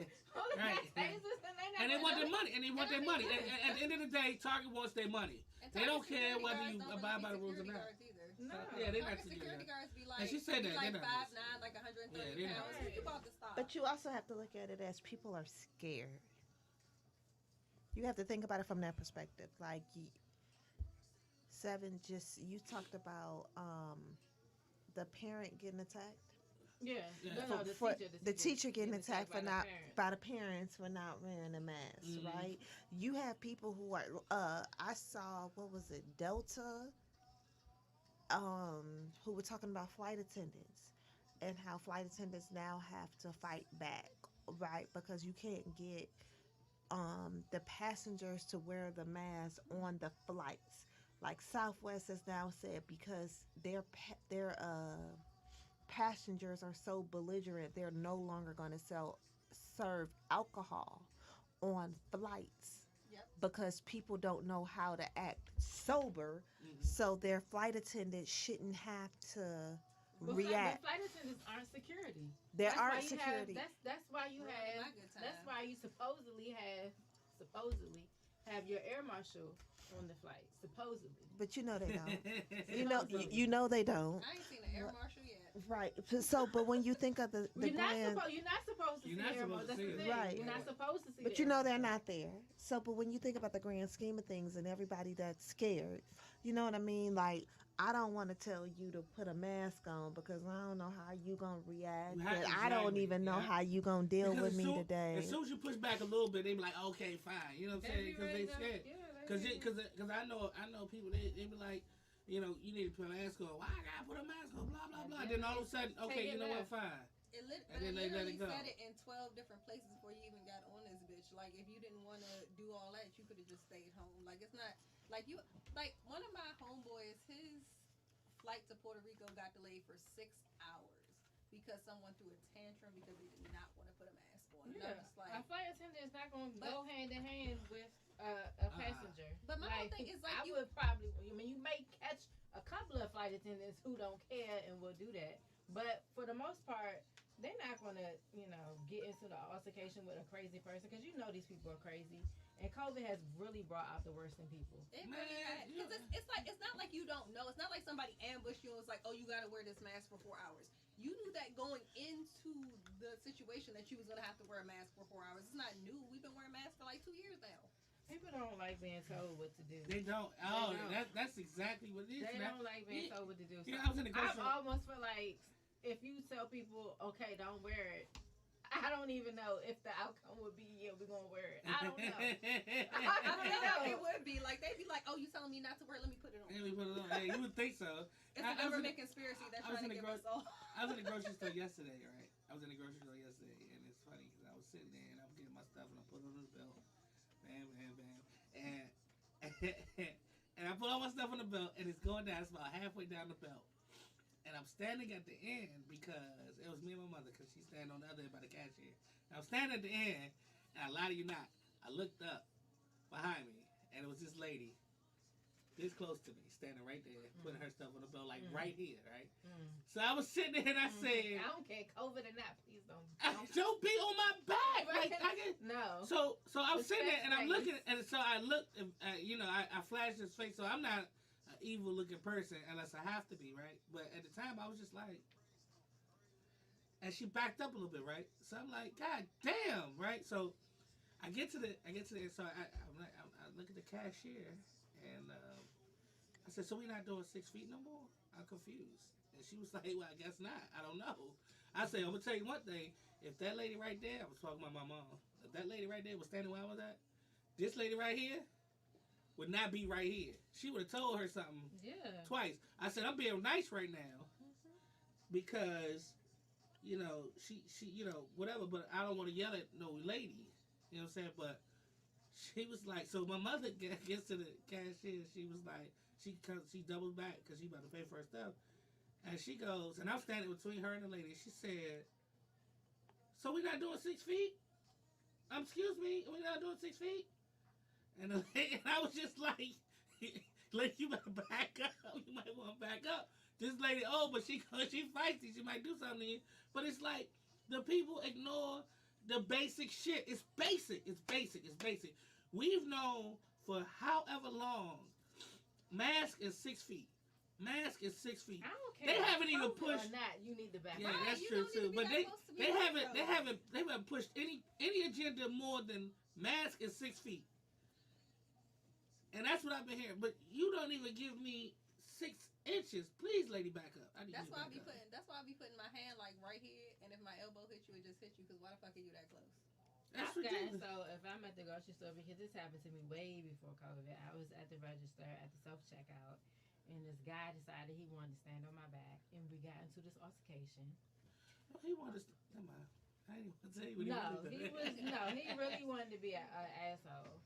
Right. tasers And they want their money. And they want their money. And at the end of the day, Target wants their money. And They don't Target care whether security you guards abide don't by the rules or really be not. security guards either. No. Yeah, they're not Target security guards be like, And she said that, like they're not 5'9", like 130 Yeah, they're not pounds. right. You about to stop. but you also have to look at it as people are scared. You have to think about it from that perspective. Like, you talked about the parent getting attacked. Yeah. Yeah. No, The teacher getting attacked by for the not parent. by the parents for not wearing a mask, Mhm. right? You have people who are I saw, what was it, Delta, who were talking about flight attendants and how flight attendants now have to fight back, right? Because you can't get the passengers to wear the mask on the flights. Like Southwest has now said, because their passengers are so belligerent, they're no longer going to serve alcohol on flights. Yep. Because people don't know how to act sober, Mhm. so their flight attendants shouldn't have to But react. Flight attendants aren't security. There That's why aren't you security. That's why you Ruined have. my good time. That's why you supposedly have your air marshal on the flight. Supposedly. But you know they don't. Supposedly. You know they don't. I ain't seen an air marshal yet. Right. So, but when you think of the You're not grand, supposed. You're not supposed to You're see not the air supposed marshal. to That's see the it. thing. Right. You're not supposed to see. but the you air know they're marshal. not there. So, but when you think about the grand scheme of things and everybody that's scared, you know what I mean? Like, I don't want to tell you to put a mask on because I don't know how you gonna react. You have- And I don't exactly, even know yeah. how you gonna deal Because with me as today. soon as you push back a little bit, they be like, okay, fine. You know what I'm saying? Because they scared. Because I know people, they be like, you need to put a mask on. Why I gotta put a mask on? Blah, blah, blah. Then all of a sudden, okay, you know what? Fine. It And then they let literally it go. said it in 12 different places before you even got on this bitch. Like, if you didn't want to do all that, you could have just stayed home. Like, it's not like one of my homeboys, his flight to Puerto Rico got delayed for 6 hours because someone threw a tantrum because they did not want to put a mask on. And Yeah. I'm just like, A flight attendant is not going to But- go hand in hand with a passenger. But my whole thing is like I you. would probably. I mean, you may catch a couple of flight attendants who don't care and will do that, but for the most part, they're not gonna, get into the altercation with a crazy person because these people are crazy. And COVID has really brought out the worst in people. It really had, because it's not like you don't know. It's not like somebody ambushed you and was like, oh, you got to wear this mask for 4 hours. You knew that going into the situation that you was gonna have to wear a mask for 4 hours. It's not new. We've been wearing masks for like 2 years now. People don't like being told what to do. They don't. Oh, that's exactly what it is. They don't like being told what to do. So I was in the grocery. I almost feel like if you tell people, okay, don't wear it, I don't even know if the outcome would be, yeah, we're going to wear it. I don't know. I don't know. It would be. Like, they'd be like, oh, you telling me not to wear it? Let me put it on. Hey, you would think so. It's a government conspiracy that's trying to get us all. I was in the grocery store yesterday, right? And it's funny because I was sitting there and I was getting my stuff and I put it on this belt. Bam, bam, bam. And I put all my stuff on the belt and it's going down. It's about halfway down the belt. And I'm standing at the end because it was me and my mother because she's standing on the other end by the cashier. And I'm standing at the end, and I lie to you not, I looked up behind me, and it was this lady this close to me, standing right there, putting her stuff on the belt, like right here, right? So I was sitting there and I said, I don't care, COVID or not, please don't. Don't be on my back. Like, no. So I was sitting there and I'm looking, and so I looked, I flashed his face, so I'm not evil looking person unless I have to be, right? But at the time I was just like, and she backed up a little bit, right? So I'm like, God damn, right? So I get to the so I look at the cashier and I said, so we not doing 6 feet no more? I'm confused. And she was like, well, I guess not. I don't know. I said, I'm gonna tell you one thing. If that lady right there, I was talking about my mom. If that lady right there was standing where I was at, this lady right here would not be right here. She would have told her something twice. I said, I'm being nice right now because, she whatever, but I don't want to yell at no lady. You know what I'm saying? But she was like, so my mother gets to the cashier. She was like, she doubles back because she about to pay for her stuff. And she goes, and I'm standing between her and the lady. She said, so we're not doing 6 feet? Excuse me, we're not doing 6 feet? And I was just like, you better back up. You might want to back up. This lady, but she feisty. She might do something to you. But it's like the people ignore the basic shit. It's basic. We've known for however long, mask is 6 feet. Mask is 6 feet. I don't care. They haven't even pushed. Or not, you need to back Yeah, up. that's true too. But they haven't pushed any agenda more than mask is 6 feet. And that's what I've been hearing. But you don't even give me 6 inches. Please, lady, back up. That's why I be putting my hand like right here, and if my elbow hit you, it just hit you. Because why the fuck are you that close? That's ridiculous. So if I'm at the grocery store, because this happened to me way before COVID, I was at the register at the self checkout, and this guy decided he wanted to stand on my back, and we got into this altercation. Oh, he wanted to. Come on. I didn't want to tell you what he really wanted to be an asshole.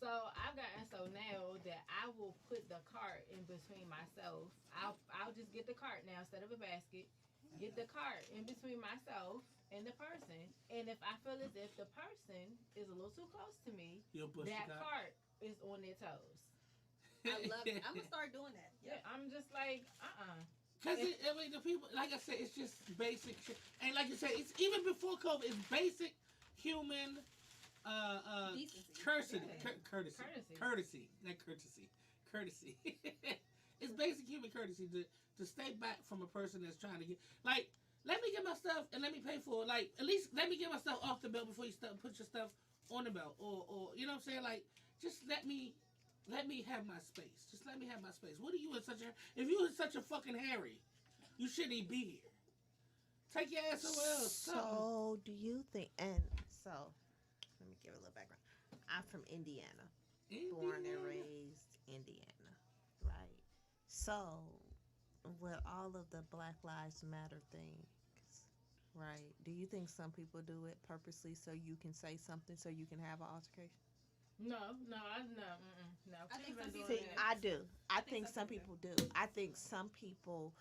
So I've gotten so now that I will put the cart in between myself. I'll just get the cart now instead of a basket. Get the cart in between myself and the person. And if I feel as if the person is a little too close to me, that cart is on their toes. I love it. I'm gonna start doing that. Yeah, I'm just like, Because the people, like I said, it's just basic shit. And like you said, it's even before COVID, it's basic human courtesy. It's basic human courtesy to stay back from a person that's trying to get, like, let me get my stuff and let me pay for it. Like, at least let me get my stuff off the belt before you put your stuff on the belt, or you know what I'm saying? Like, just let me have my space. Just let me have my space. What are you if you were such a fucking Harry, you shouldn't even be here. Take your ass somewhere else. So, do you think, and so, let me give a little background. I'm from Indiana. Born and raised Indiana, right? So, with all of the Black Lives Matter things, right? Do you think some people do it purposely so you can say something, so you can have an altercation? No. I think some people See, I do. I think some people do. I think some people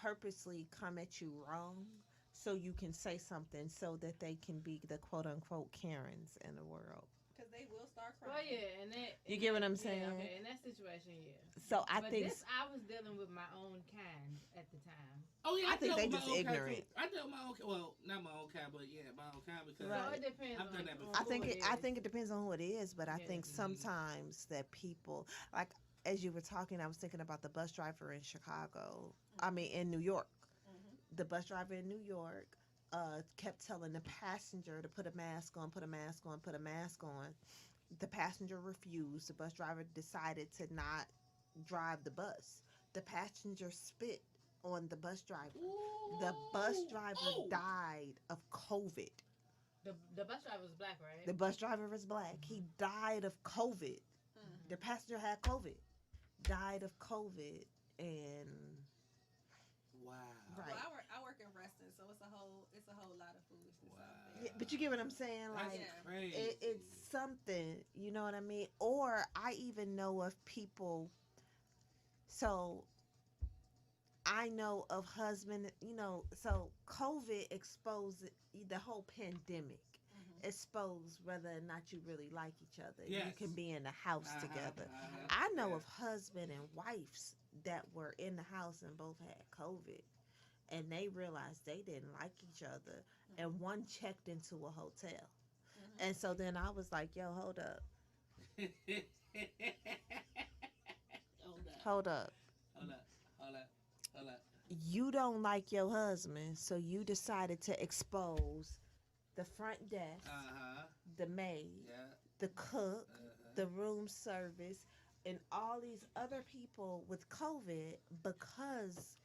purposely come at you wrong so you can say something so that they can be the quote unquote Karens in the world. Because they will start crying. Well, yeah, and that. You get what I'm Yeah, saying? okay, in that situation, yeah. So I But think this, I was dealing with my own kind at the time. Oh yeah, I think dealt they with my just own kind, ignorant. too. I dealt with my own kind. Well, not my own kind, but yeah, my own kind because Right. So it depends I've on, done that before. on I think who it, I is. think it depends on who it is, but I Yeah. think Mhm. sometimes that people like as you were talking, I was thinking about the bus driver in Chicago. I mean, in New York, Mm-hmm. the bus driver in New York kept telling the passenger to put a mask on, put a mask on, put a mask on. The passenger refused. The bus driver decided to not drive the bus. The passenger spit on the bus driver. The bus Ooh. driver Oh. died of COVID. The bus driver was black, right? The bus driver was black. He died of COVID. Mm-hmm. The passenger had COVID. Died of COVID. And Wow. right. Well, I work in Reston, so it's a whole lot of foolishness out Wow. there. Yeah, but you get what I'm saying? That's Like Yeah. crazy. it's something, you know what I mean? Or I even know of people. So I know of husband, so COVID exposed the whole pandemic. Mm-hmm. Exposed whether or not you really like each other. You Yes. can be in the house Uh-huh, together. uh-huh. I know Yeah. of husband and wives that were in the house and both had COVID, and they realized they didn't like each other, and one checked into a hotel, Mm-hmm. and so then I was like, "Yo, hold up, Hold up. hold up. Hold up. Hold up. Hold up. You don't like your husband, so you decided to expose the front desk, Uh-huh. the maid, Yeah. the cook, Uh-huh. the room service, and all these other people with COVID because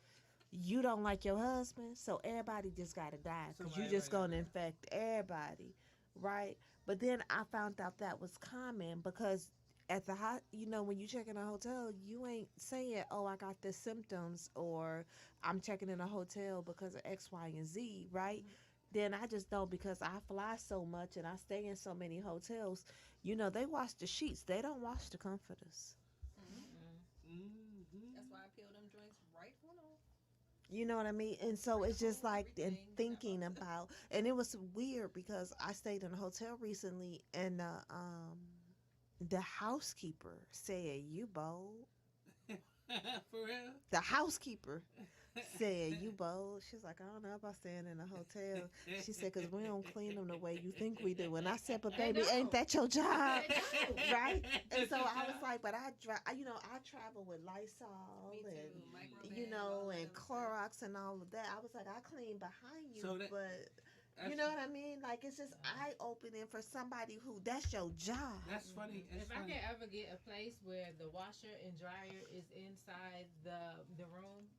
you don't like your husband, so everybody just gotta die because you Somebody just gotta gonna die. infect everybody, right? But then I found out that was common because at the when you check in a hotel, you ain't saying, "Oh, I got the symptoms," or "I'm checking in a hotel because of X, Y, and Z," right? Then I just know because I fly so much and I stay in so many hotels. They wash the sheets. They don't wash the comforters. Mm-hmm. Mm-hmm. That's why I peel them joints right on off. You know what I mean? And so it's just like and Everything, thinking never. about, and it was weird because I stayed in a hotel recently, and the housekeeper said, "You bold." For real? The housekeeper said, "You bold." She's like, "I don't know about staying in a hotel." She said, "Because we don't clean them the way you think we do." And I said, "But They baby, ain't don't. that your job?" They don't. Right? And so I was like, "But I travel with Lysol Me and too. Microban, all that and other stuff. Clorox and all of that." I was like, "I clean behind you, So that- but That's, you know what I mean? Like it's just eye opening for somebody who that's your job." That's funny. It's If I funny. can ever get a place where the washer and dryer is inside the room,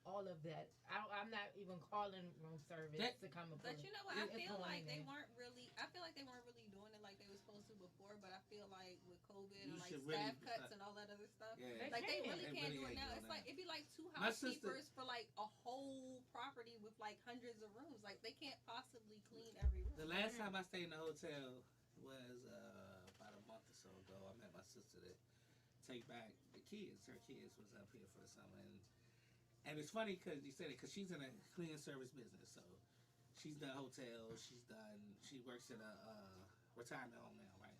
all of that, I'm not even calling room service That- to come and But put you it. know what? I It's feel going like in they there. weren't really. I feel like they weren't really doing it like they were supposed to before. But I feel like with COVID You and like should staff really- cuts and all that other stuff, Yeah. like they can. really They can't really do it ain't now. doing It's like that. it'd be like two My sister- housekeepers for like a whole property with like hundreds of rooms. Like they can't possibly clean every room. The last time I stayed in a hotel was about a month or so ago. I met my sister to take back the kids. Her kids was up here for the summer, and it's funny because you said it because she's in a cleaning service business. So she's done hotels. She works at a retirement home now, right?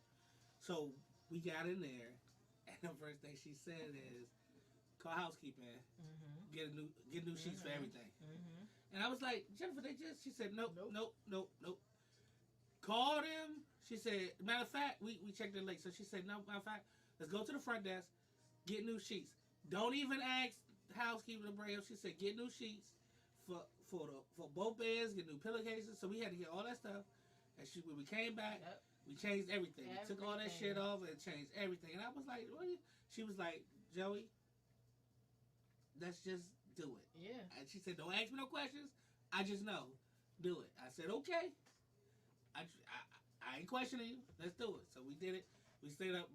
So we got in there, and the first thing she said is, "Call housekeeping, Mm-hmm. get new sheets for everything." Mm-hmm. And I was like, "Jennifer, she said, nope, Nope. nope, nope, nope. Call them." She said, matter of fact, we checked it late. So she said, no, matter of fact, let's go to the front desk, get new sheets. Don't even ask the housekeeper to bring them. She said, get new sheets for both beds, get new pillowcases. So we had to get all that stuff. And when we came back, Yep. we changed everything. We took all that Everything. shit off and changed everything. And I was like, what? She was like, Joey, let's just do it. Yeah. And she said, don't ask me no questions. I just know. Do it. I said, okay. I ain't questioning you. Let's do it. So we did it. We stayed up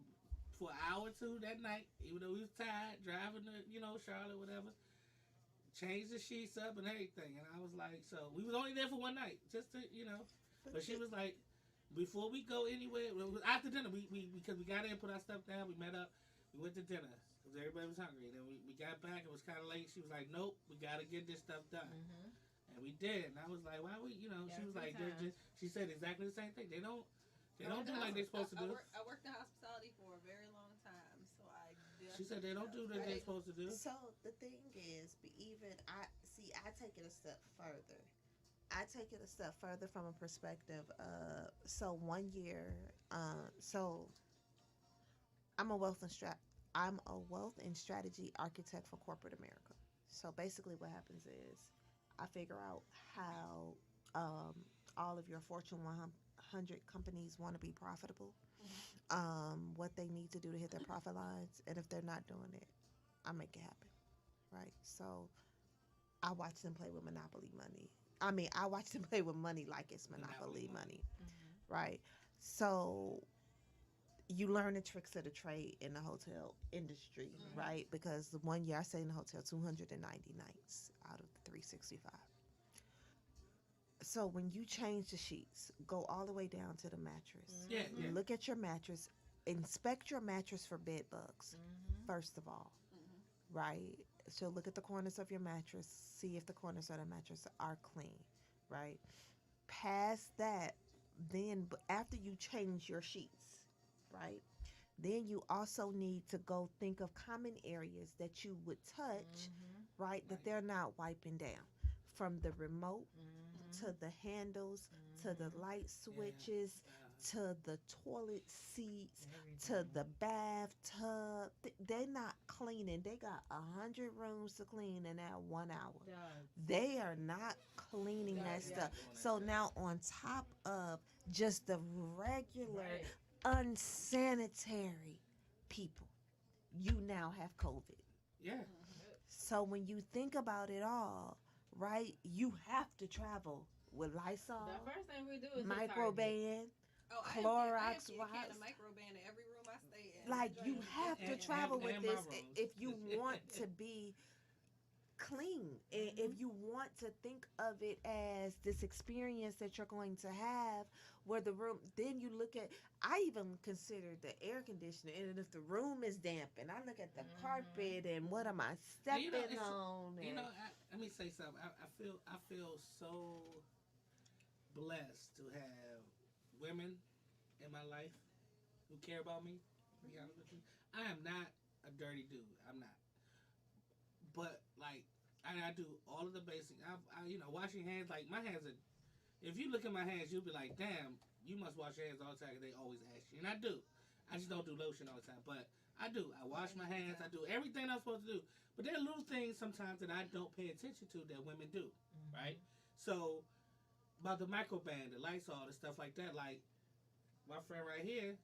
for an hour or two that night, even though we was tired, driving to, Charlotte, whatever. Changed the sheets up and everything. And I was like, so we was only there for one night, just to, But she was like, before we go anywhere, after dinner, because we got in, put our stuff down, we met up, we went to dinner. Because everybody was hungry. And then we got back, it was kind of late. She was like, nope, we got to get this stuff done. And we did. And I was like, why we, she was like, every time. she said exactly the same thing. They They don't do like they're supposed to do. I worked in hospitality for a very long time, so I. She said they don't do what they're supposed to do. So the thing is, I take it a step further. I take it a step further from a perspective of, so one year, so I'm a wealth and strategy architect for corporate America. So basically, what happens is I figure out how all of your Fortune 100 companies want to be profitable, what they need to do to hit their profit lines, and if they're not doing it, I make it happen, right? So I watch them play with monopoly money. I mean, I watch them play with money like it's monopoly money, right? So you learn the tricks of the trade in the hotel industry, right? Because the one year I stayed in the hotel 290 nights out of the 365. So when you change the sheets, go all the way down to the mattress. Yeah, yeah. Look at your mattress. Inspect your mattress for bed bugs, first of all, right? So look at the corners of your mattress. See if the corners of the mattress are clean, right? Past that, then after you change your sheets, right? Then you also need to go think of common areas that you would touch, right? That they're not wiping down. From the remote to the handles to the light switches to the toilet seats to the bathtub. They're not cleaning. They got 100 rooms to clean in that 1 hour. They are not cleaning that stuff. So now on top of just the regular unsanitary people, you now have COVID. Yeah. So when you think about it all, right, you have to travel with Lysol, The first thing we do is Microban, I Clorox empty a can of Microban in every room I stay in. like you have to And- travel and with my this rooms. if you want to be clean, and if you want to think of it as this experience that you're going to have where the room, then you look at, I even consider the air conditioner, and if the room is damp, and I look at the carpet and what am I stepping it's- on, You and know, let me say something. I feel so blessed to have women in my life who care about me. To be honest with you, I am not a dirty dude. I'm not. But like, I do all of the basic. Washing hands. Like my hands are. If you look at my hands, you'll be like, damn, you must wash your hands all the time. 'Cause they always ask you, and I do. I just don't do lotion all the time, but I do. I wash my hands. I do everything I'm supposed to do. But there are little things sometimes that I don't pay attention to that women do, right? So about the Microban, the Lysol, and stuff like that. Like my friend right here,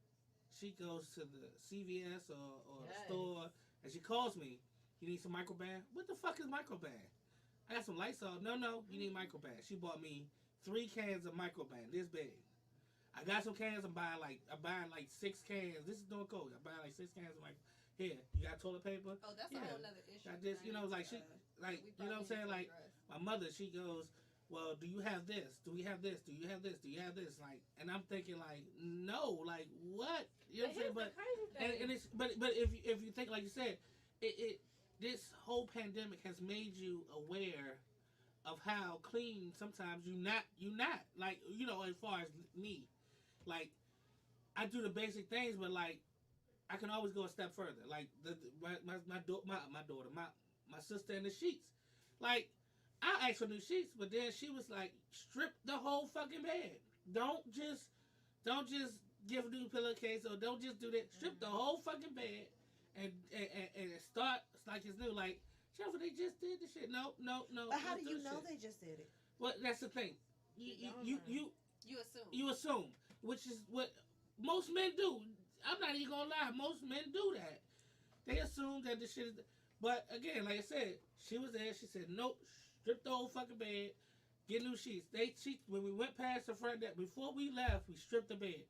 she goes to the CVS or the store, and she calls me. You need some Microban? What the fuck is Microban? I got some Lysol. No, you need Microban. She bought me 3 cans of Microban, this big. I got some cans. I'm buying like 6 cans. This is doing cold. I'm buying like 6 cans of Here, you got toilet paper? Oh, that's a whole nother issue. Got this, you know, like she, like you know what I'm saying? Like my mother, she goes, well, do you have this? Do we have this? Do you have this? Do you have this? Like, and I'm thinking like, no, like what? You know what I'm saying? But it's but if you think like you said, it this whole pandemic has made you aware of how clean sometimes you not like, you know, as far as me, like I do the basic things, but like I can always go a step further. Like my daughter, my sister in the sheets, like I asked for new sheets, but then she was like, strip the whole fucking bed. Don't just give a new pillowcase, or don't just do that. Strip the whole fucking bed and start like it's new. Like, Jennifer, they just did the shit. No. but how do you know shit. they just did it? Well, that's the thing. You assume, which is what most men do. I'm not even gonna lie. Most men do that. They assume that the shit is. But again, like I said, she was there. She said, nope, strip the whole fucking bed, get new sheets. When we went past the front desk, before we left, we stripped the bed.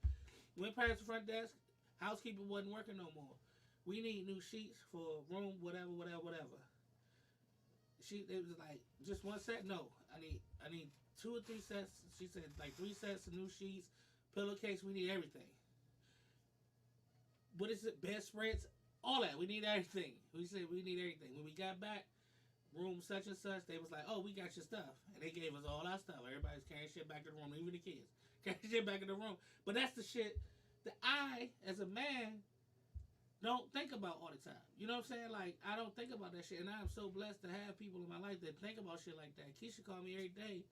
Went past the front desk, housekeeping wasn't working no more. We need new sheets for room, whatever. It was like, just one set? No, I need 2 or 3 sets. She said like 3 sets of new sheets, pillowcase. We need everything. What is it? Bed spreads, all that. We need everything. We said we need everything. When we got back, room such and such, they was like, oh, we got your stuff, and they gave us all our stuff. Everybody was carrying shit back to the room, even the kids carry shit back in the room. But that's the shit that I, as a man, don't think about all the time. You know what I'm saying? Like, I don't think about that shit. And I'm so blessed to have people in my life that think about shit like that. Keisha called me every day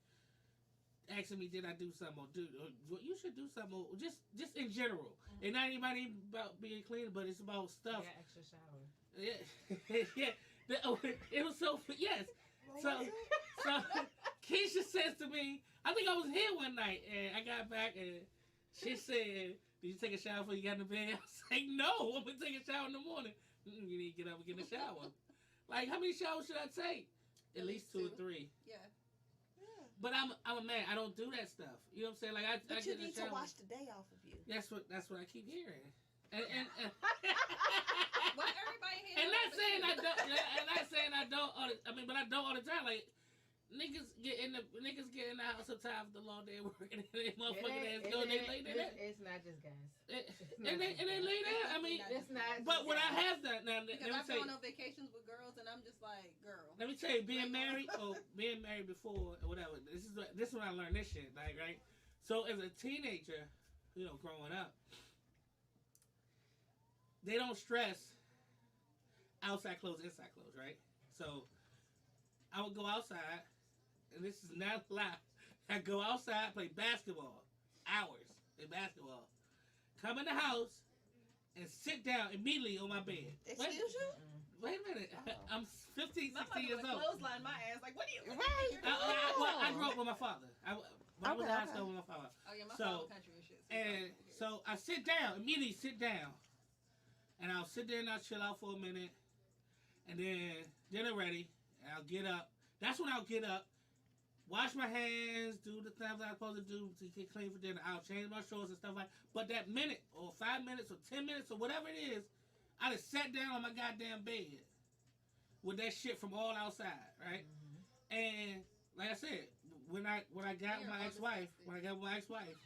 asking me, did I do something? Or you should do something. Or just in general. Mm-hmm. And not anybody about being clean, but it's about stuff. Yeah, extra shower. Yeah. Yeah. It was so, yes. So Keisha says to me, I think I was here one night, and I got back, and she said, did you take a shower before you got in the bed? I was like, no, I'm going to take a shower in the morning. You need to get up and get in the shower. Like, how many showers should I take? At least 2 or 3. Yeah. But I'm a man. I don't do that stuff. You know what I'm saying? Like I But get you in the need to shower. wash the day off of you. That's what I keep hearing. And Well, everybody here. and not saying I don't. And not saying I don't. But I don't all the time. Like niggas get in the house sometimes the long day working and they motherfucking ass go and they lay there. It's not just guys. And they lay there. I mean, It's not. but what I have done now, let Because me I've tell you. gone on vacations with girls, and I'm just like, girl. Let me tell you, being married before or whatever. This is when I learned this shit. Like right. So as a teenager, you know, growing up, they don't stress outside clothes, inside clothes, right? So I would go outside, and this is not a lie. I go outside, play basketball, hours in basketball, come in the house, and sit down immediately on my bed. Excuse you? Wait a minute. I'm 15, 16 years old. Clothesline my ass. Like, what do you? Right. I grew up with my father. I was in high school with my father. Oh yeah, my So, father country and shit. And so I sit down, immediately sit down. And I'll sit there and I'll chill out for a minute. And then dinner ready. And I'll get up. That's when I'll get up, wash my hands, do the things I'm supposed to do to get clean for dinner. I'll change my shorts and stuff like that. But that minute or 5 minutes or 10 minutes or whatever it is, I just sat down on my goddamn bed with that shit from all outside, right? Mm-hmm. And like I said, when I got with my ex-wife,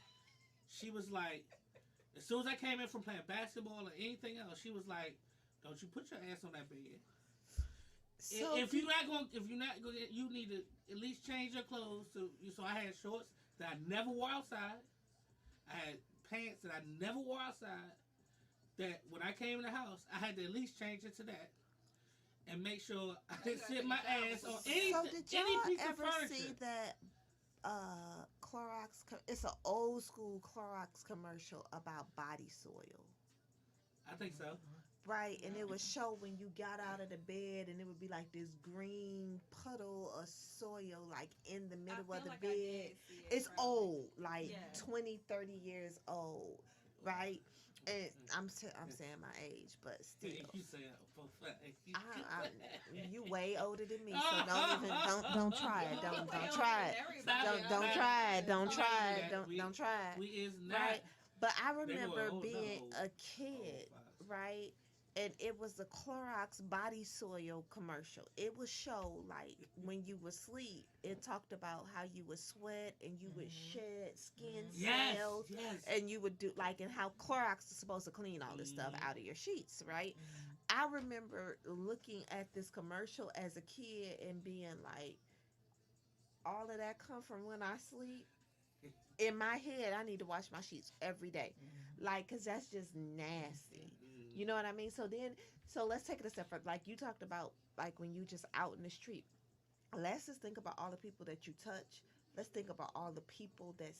she was like, as soon as I came in from playing basketball or anything else, she was like, "Don't you put your ass on that bed. So if you're not going, you need to at least change your clothes." So I had shorts that I never wore outside. I had pants that I never wore outside. That when I came in the house, I had to at least change it to that, and make sure I didn't sit my ass on any So did any y'all piece of ever furniture. see that Clorox? It's an old school Clorox commercial about body soil, I think so. right? And it would show when you got out of the bed, and it would be like this green puddle of soil, like in the middle of the bed. It's old, like 20, 30 years old, right? And I'm saying my age, but still. You say it for fun. You way older than me, so don't try it. Don't try it. Don't try it. Don't try it. Don't try it. We is not. Right? But I They were remember old, being not a old. kid, right? And it was the Clorox body soil commercial. It would show like when you would sleep, it talked about how you would sweat and you would shed skin cells. Yes. And you would do like, and how Clorox is supposed to clean all this stuff out of your sheets, right? I remember looking at this commercial as a kid and being like, all of that come from when I sleep. In my head, I need to wash my sheets every day, like, cause that's just nasty. You know what I mean? So let's take it a step further. Like you talked about, like when you just out in the street. Let's just think about all the people that you touch. Let's think about all the people that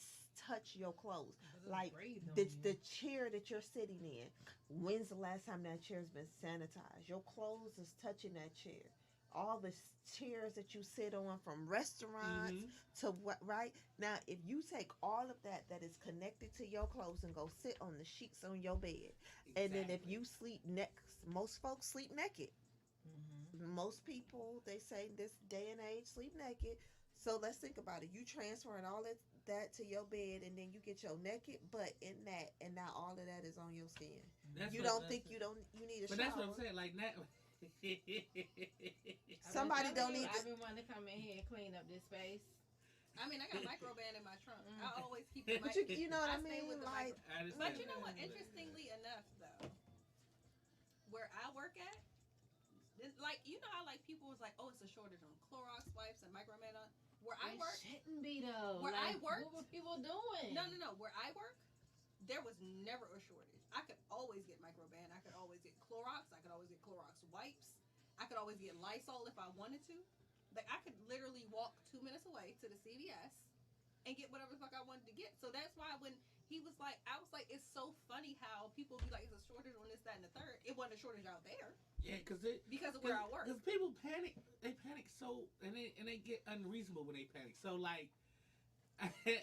touch your clothes. Like the chair that you're sitting in. When's the last time that chair's been sanitized? Your clothes is touching that chair. All the chairs that you sit on from restaurants to what, right? Now, if you take all of that is connected to your clothes and go sit on the sheets on your bed, and then if you sleep next, most folks sleep naked. Most people, they say this day and age, sleep naked. So let's think about it. You transferring all that to your bed, and then you get your naked butt in that, and now all of that is on your skin. You need a But shower. that's what I'm saying. Like now. Somebody don't need I've been wanting to come in here and clean up this space. I mean, I got microban in my trunk. I always keep the But mic. you know what I stay mean? with the Like, But you know what? Interestingly enough, though, where I work at, like, you know how like people was like, oh, it's a shortage on Clorox wipes and microban on. Where I It work, shouldn't be though. Where I Like, worked- what were people doing? no. Where I work, there was never a shortage. I could always get Microban. I could always get Clorox. I could always get Clorox wipes. I could always get Lysol if I wanted to. Like I could literally walk 2 minutes away to the CVS and get whatever the fuck I wanted to get. So that's why when he was like, I was like, it's so funny how people be like, it's a shortage on this, that, and the third. It wasn't a shortage out there Yeah, because of where I work. Because people panic, they panic so, and they get unreasonable when they panic. So like,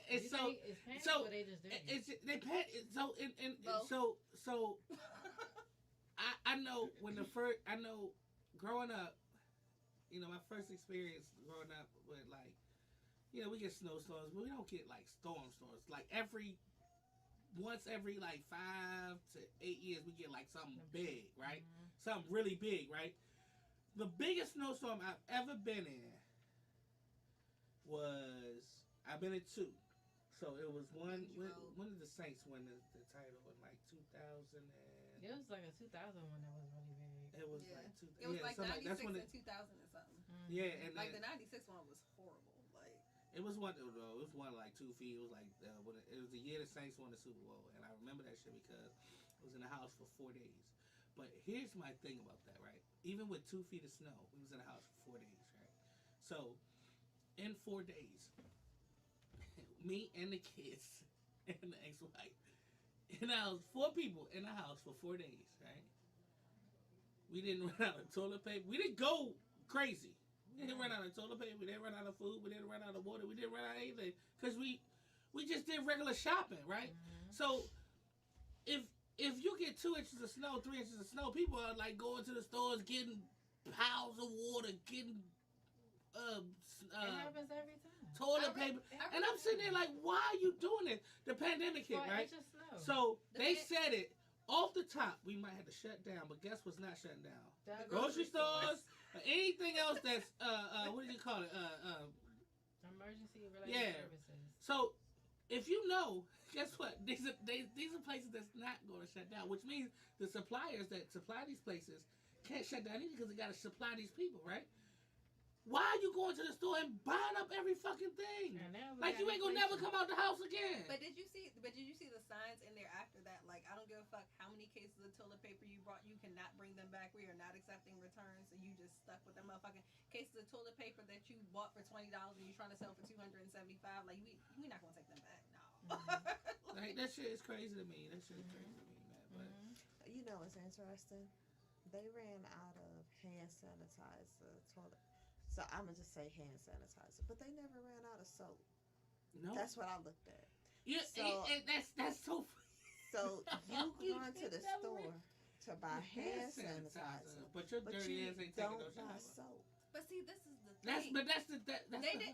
it's You so. think it's panic so or they just did It's they panic. So and Both. so I know when I know growing up, you know, my first experience growing up with like, you know, we get snowstorms, but we don't get like storms. Like once every like 5 to 8 years, we get like something big, right? Mhm. Something really big, right? The biggest snowstorm I've ever been in was I've been in two. So it was one. When did the Saints win the title in like 2000 and It was like a 2000 one that was really big. it was Yeah. like two. It was yeah, like something 96 that's when and 2000 or something. Mhm. yeah, and Like then, the 96 one was horrible. Like it was one. It was one like 2 feet. It was like when it was the year the Saints won the Super Bowl, and I remember that shit because I was in the house for 4 days. But here's my thing about that, right? Even with 2 feet of snow, we was in the house for 4 days, right? So in 4 days, me and the kids and the ex-wife, and I was 4 people in the house for 4 days, right? We didn't run out of toilet paper. We didn't go crazy. We didn't run out of toilet paper. We didn't run out of food. We didn't run out of water. We didn't run out of anything because we just did regular shopping, right? Mhm. So if you get 2 inches of snow, 3 inches of snow, people are like going to the stores getting piles of water, getting It happens every time. toilet paper, and I'm sitting there like, why are you doing this? The pandemic hit, For right? inch of snow. So The they pan- said it off the top. We might have to shut down, but guess what's not shutting down? That- Grocery stores, or anything else that's what do you call it? Emergency related Yeah. services. So if you know, guess what? These are places that's not going to shut down, which means the suppliers that supply these places can't shut down either because they got to supply these people, right? Why are you going to the store and buying up every fucking thing? And now we Like got you ain't gonna never inflation. come out the house again. But did you see the signs in there after that? Like, I don't give a fuck how many cases of toilet paper you brought. You cannot bring them back. We are not accepting returns. So you just stuck with them motherfucking cases of toilet paper that you bought for $20 and you're trying to sell for $275. Like, we not gonna take them back. No. Like that shit is crazy to me. That shit is crazy to me, man. But Mhm. You know what's interesting? They ran out of hand sanitizer, toilet. So I'm gonna just say hand sanitizer, but they never ran out of soap. no, That's what I looked at. yeah, so- and that's so. So you You going to the never store to buy hand sanitizer, but your but dirty you ass ain't taking don't no buy shower. soap. But see, this is the That's thing. that's the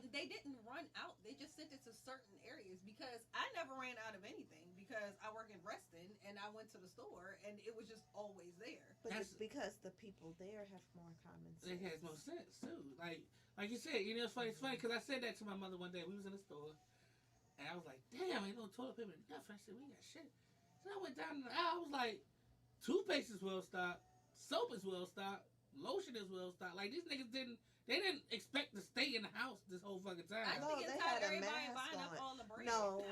They didn't run out. They just sent it to certain areas because I never ran out of anything because I work in Reston and I went to the store and it was just always there. But That's- it's because the people there have more common sense. It has more sense too. Like you said, you know, it's funny because I said that to my mother one day. We was in the store, and I was like, "Damn, ain't no toilet paper enough." I said, "We got shit." So I went down the aisle. I was like, "Toothpaste is well stocked, soap is well stocked, lotion is well stocked." Like these niggas didn't expect to stay in the house this whole fucking time. I No, think they it's had tired a of everybody mask buying on. up all the bread. No,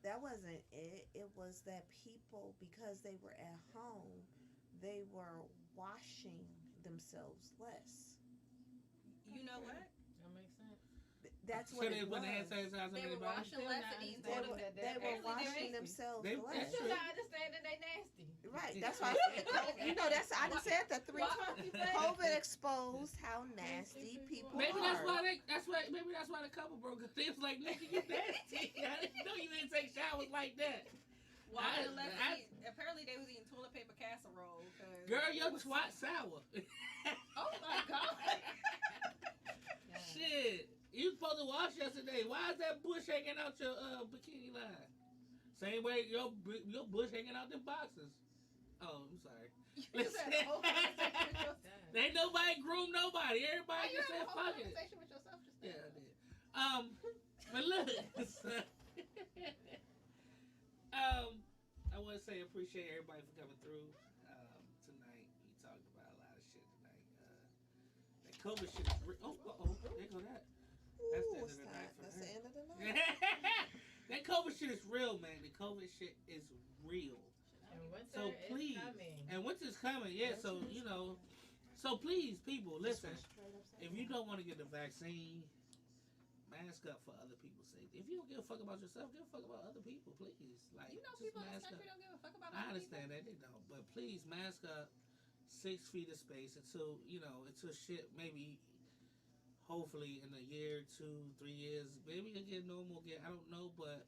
that wasn't it. It was that people, because they were at home, they were washing themselves less. You know what? That makes sense. That's So what they it put was. the hand sanitizer in They their were body. washing Still less not and eating They understanding were, toilet that they were apparently they're washing nasty. themselves They- I'm less. that's still true. not understanding they nasty. Right. That's why I said, you know, I just said that three Why- times. COVID exposed how nasty people Maybe are. maybe that's why the couple broke up. They was like, "Nigga, you nasty. I didn't know you didn't take showers like that." Washing less I- and eating, apparently they was eating toilet paper casserole. 'Cause Girl, it your was- twat sour. Oh my god. Yeah. Shit, you supposed to wash yesterday. Why is that bush hanging out your bikini line? Same way your bush hanging out the boxes. Oh, I'm sorry. You had a whole conversation with yourself. Yeah. Ain't nobody groomed nobody. Why Everybody you just had said a whole fuck it. conversation with yourself just Yeah, now? I did. But look, I want to say appreciate everybody for coming through tonight. We talked about a lot of shit tonight. That COVID shit is real. Oh, there go that. That's Ooh, the end it's of the time. night for That's her. the end of the night. That COVID shit is real, man. The COVID shit is real. And winter So is please, coming. and winter's coming, yeah. So Winter is you know, coming. so please, people, listen. Straight upside If you down. don't want to get the vaccine, mask up for other people's sake. If you don't give a fuck about yourself, give a fuck about other people, please. Like, You know, just people in this mask up. country don't give a fuck about I other understand that they don't, but please mask up. 6 feet of space until until shit maybe. Hopefully in a year, 2, 3 years, maybe it'll get normal again. I don't know, but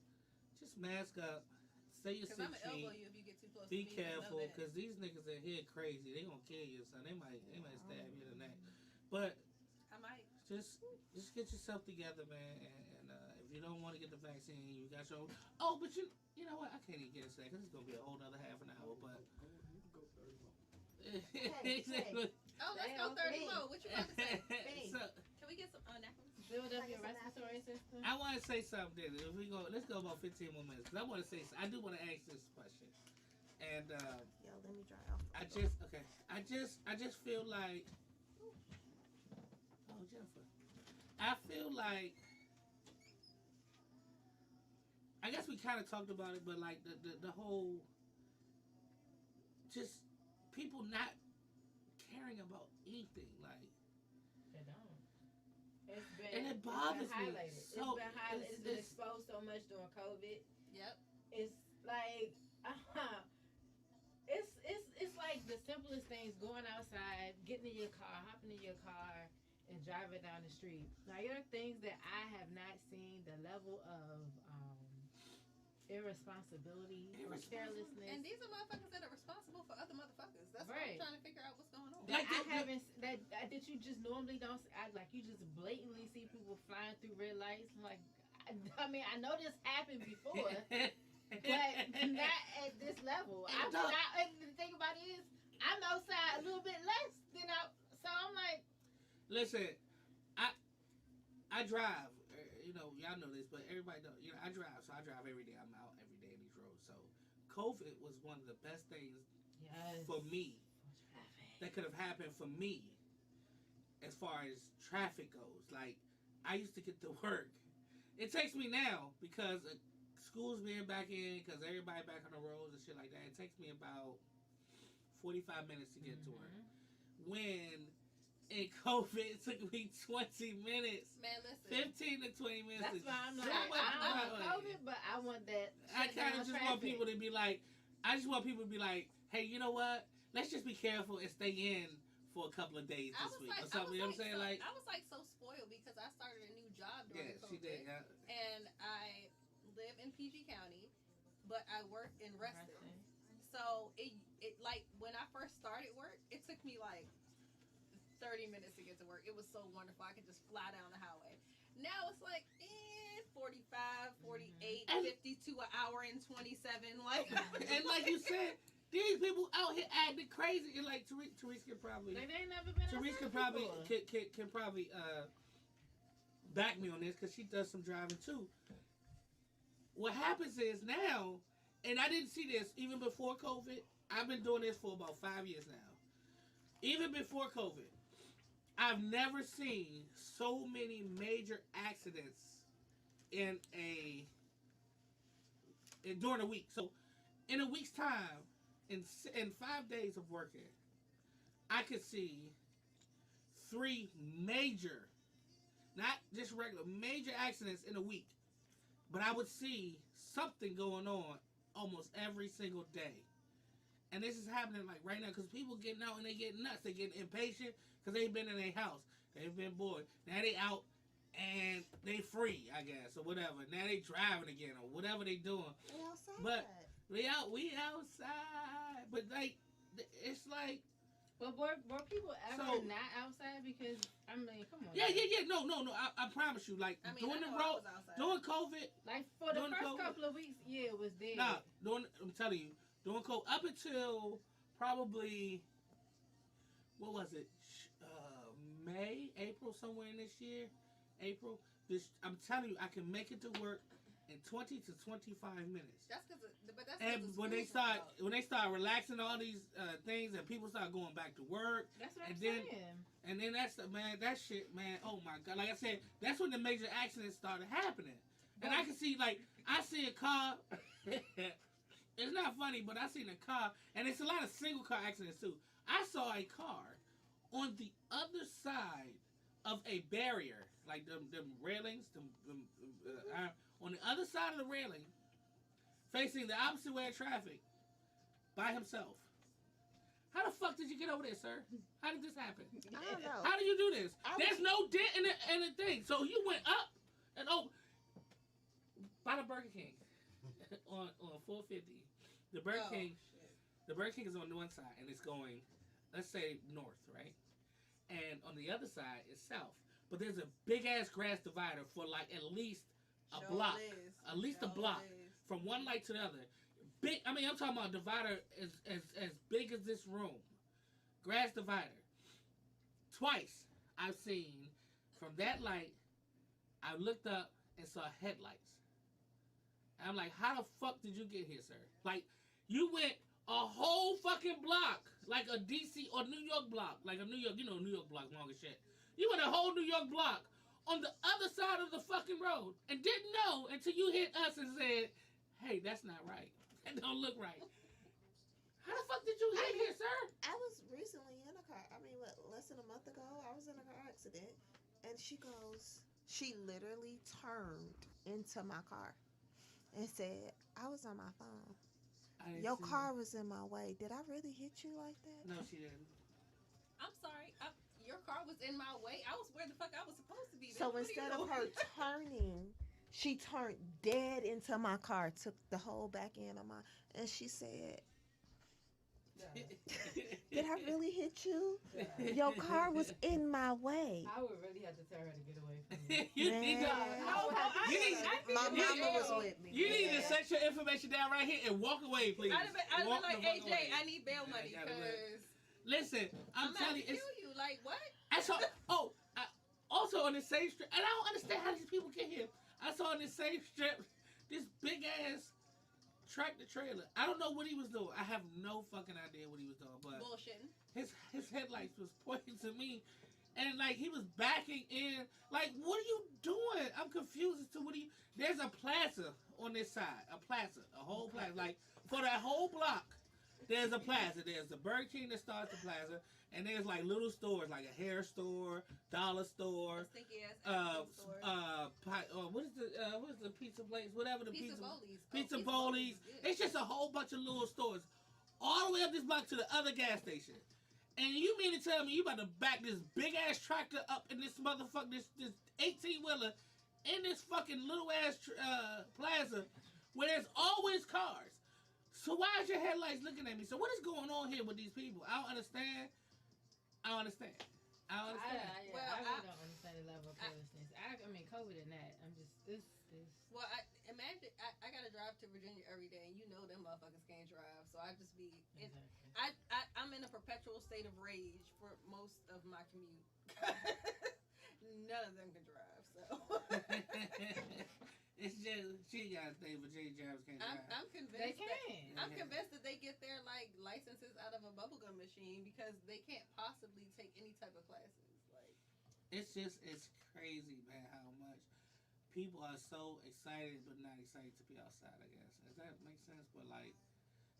just mask up. Stay your Because 6 I'm gonna elbow feet. you if you get too close. Be to me, you know careful, that. because these niggas in here crazy. They gonna kill you, son. They might stab you in the neck. But I might. just get yourself together, man. And if you don't want to get the vaccine, you got your own. Oh, but you know what? I can't even get into that because it's gonna be a whole other half an hour. But exactly. Oh, let's Damn, go 30 me. more. What you about to say? So Can we get some napkins? Build up your respiratory system. I want to say something. If we go, let's go about 15 more minutes. 'Cause I want to say, I do want to ask this question. And Yo, let me dry off. I just feel like, oh Jennifer, I feel like, I guess we kind of talked about it, but like the whole, just people not caring about anything, like. They don't. It's been, And it bothers it's been me. highlighted. So, it's been highlighted. It's been it's- exposed so much during COVID. Yep. It's like, it's like the simplest things: going outside, getting in your car, hopping in your car, and driving down the street. Like, there are things that I have not seen the level of irresponsibility or carelessness. And these are motherfuckers that are responsible for other motherfuckers. That's why Right. I'm trying to figure out what's going on. That Like I the- haven't that you just normally don't like you just blatantly see people flying through red lights. Like, I mean, I know this happened before, but not at this level. And And the thing about it is, I'm outside a little bit less than so I'm like, Listen, I drive. You know, y'all know this, but everybody know. You know, I drive, so I drive every day. I'm out every day in these roads. So, COVID was one of the best things yes, for me that could have happened for me, as far as traffic goes. Like, I used to get to work. It takes me now because school's being back in, because everybody back on the roads and shit like that. It takes me about 45 minutes to get to work. When in COVID, it took me 20 minutes. Man, listen. 15 to 20 minutes. That's is why I'm so like, much I don't better. want COVID, but I want that. I shut kind down of just want traffic. people to be like, hey, you know what? Let's just be careful and stay in for a couple of days I this was week like, or something. You know what I'm saying? so, Like, I was like so spoiled because I started a new job during yeah, COVID. she did. Yeah. And I live in PG County, but I work in Reston. Reston. So it like when I first started work, it took me like 30 minutes to get to work. It was so wonderful. I could just fly down the highway. Now it's like 45, 48, And- 52 an hour and 27. Like And like you said, these people out here acting crazy. And like Therese can probably, Like, they ain't never been Therese outside can probably before. can probably back me on this because she does some driving too. What happens is now, and I didn't see this even before COVID. I've been doing this for about 5 years now. Even before COVID, I've never seen so many major accidents during a week. So, in a week's time, in 5 days of working, I could see 3 major, not just regular, major accidents in a week. But I would see something going on almost every single day. And this is happening like right now because people getting out and they getting nuts. They getting impatient because they've been in their house. They've been bored. Now they out and they free, I guess, or whatever. Now they driving again or whatever they doing. We outside. But we outside. But like, it's like, But were people ever So- not outside? Because, I mean, come on. yeah. No. I promise you, like, I mean, during I the know I road, was outside. during COVID, Like, for the During first COVID- couple of weeks, yeah, it was dead. nah, I'm telling you, during COVID, up until probably, what was it, May, April, somewhere in this year, April. I'm telling you, I can make it to work in 20 to 25 minutes. That's because, but that's And when they start relaxing all these things, and people start going back to work, That's what and I'm then saying. and then that's the man. That shit, man. Oh my god! Like I said, that's when the major accidents started happening. And I can see, like, I see a car. It's not funny, but I seen a car, and it's a lot of single car accidents too. I saw a car on the other side of a barrier, like them railings, on the other side of the railing, facing the opposite way of traffic, by himself. How the fuck did you get over there, sir? How did this happen? I don't know. How do you do this? I There's no dent in the thing. So you went up and by the Burger King on 450. The Burger King. Shit. The Burger King is on one side and it's going, let's say, north, right? And on the other side is south. But there's a big ass grass divider for like at least a Sure block. is. At least a Sure block. is. From one light to the other. Big. I mean, I'm talking about a divider as big as this room. Grass divider. Twice I've seen from that light, I looked up and saw headlights. And I'm like, how the fuck did you get here, sir? Like, you went a whole fucking block, like a DC or New York block, like a New York, New York block, long as shit. You went a whole New York block on the other side of the fucking road and didn't know until you hit us and said, hey, that's not right. That don't look right. How the fuck did you get here, sir? I was recently in a car. I mean, what, less than a month ago, I was in a car accident, and she literally turned into my car and said, I was on my phone. I didn't Your see car was in my way. Did I really hit you like that? that. No, she didn't. I'm sorry. Your car was in my way. I was where the fuck I was supposed to be. So What are you instead of her doing? turning, she turned dead into my car, took the whole back end of my, and she said, did I really hit you? Your car was in my way. I would really have to tell her to get away from me. You need to. You need- My you mama need- was with me. You need to set your information down right here and walk away, please. I'd have been Walk like, the hey fuck Jay, away. I need bail money I gotta because Listen, I'm I'm telling out you, to kill you. Like what? I saw. Also on the same strip, and I don't understand how these people get here. I saw on the same strip this big ass tractor trailer. I don't know what he was doing. I have no fucking idea what he was doing, but Bullshitting. his headlights was pointing to me, and like he was backing in. Like, what are you doing? I'm confused as to what he. There's a plaza on this side, a whole plaza. Like for that whole block, there's a plaza. There's the Burger King that starts the plaza, and there's like little stores, like a hair store, dollar store. Stinky ass store. What is the pizza place? Whatever the Pizza pizza. Bowlies. Pizza Oh, Bowlies. good. It's just a whole bunch of little stores, all the way up this block to the other gas station. And you mean to tell me you about to back this big ass tractor up in this motherfucker, this 18-wheeler, in this fucking little ass plaza where there's always cars? So why is your headlights looking at me? So what is going on here with these people? I don't understand. I don't understand. I Well, really don't understand the level of carelessness. I mean, COVID and that. I'm just this. Well, imagine I gotta drive to Virginia every day, and you know them motherfuckers can't drive. So I just be. I'm in a perpetual state of rage for most of my commute. None of them can drive, so. It's just she got a thing, Virginia drivers can't drive. I'm convinced. They That, can. I'm convinced that they get their like licenses out of a bubblegum machine because they can't possibly take any type of classes. Like It's crazy, man, how much people are so excited but not excited to be outside, I guess. Does that make sense? But like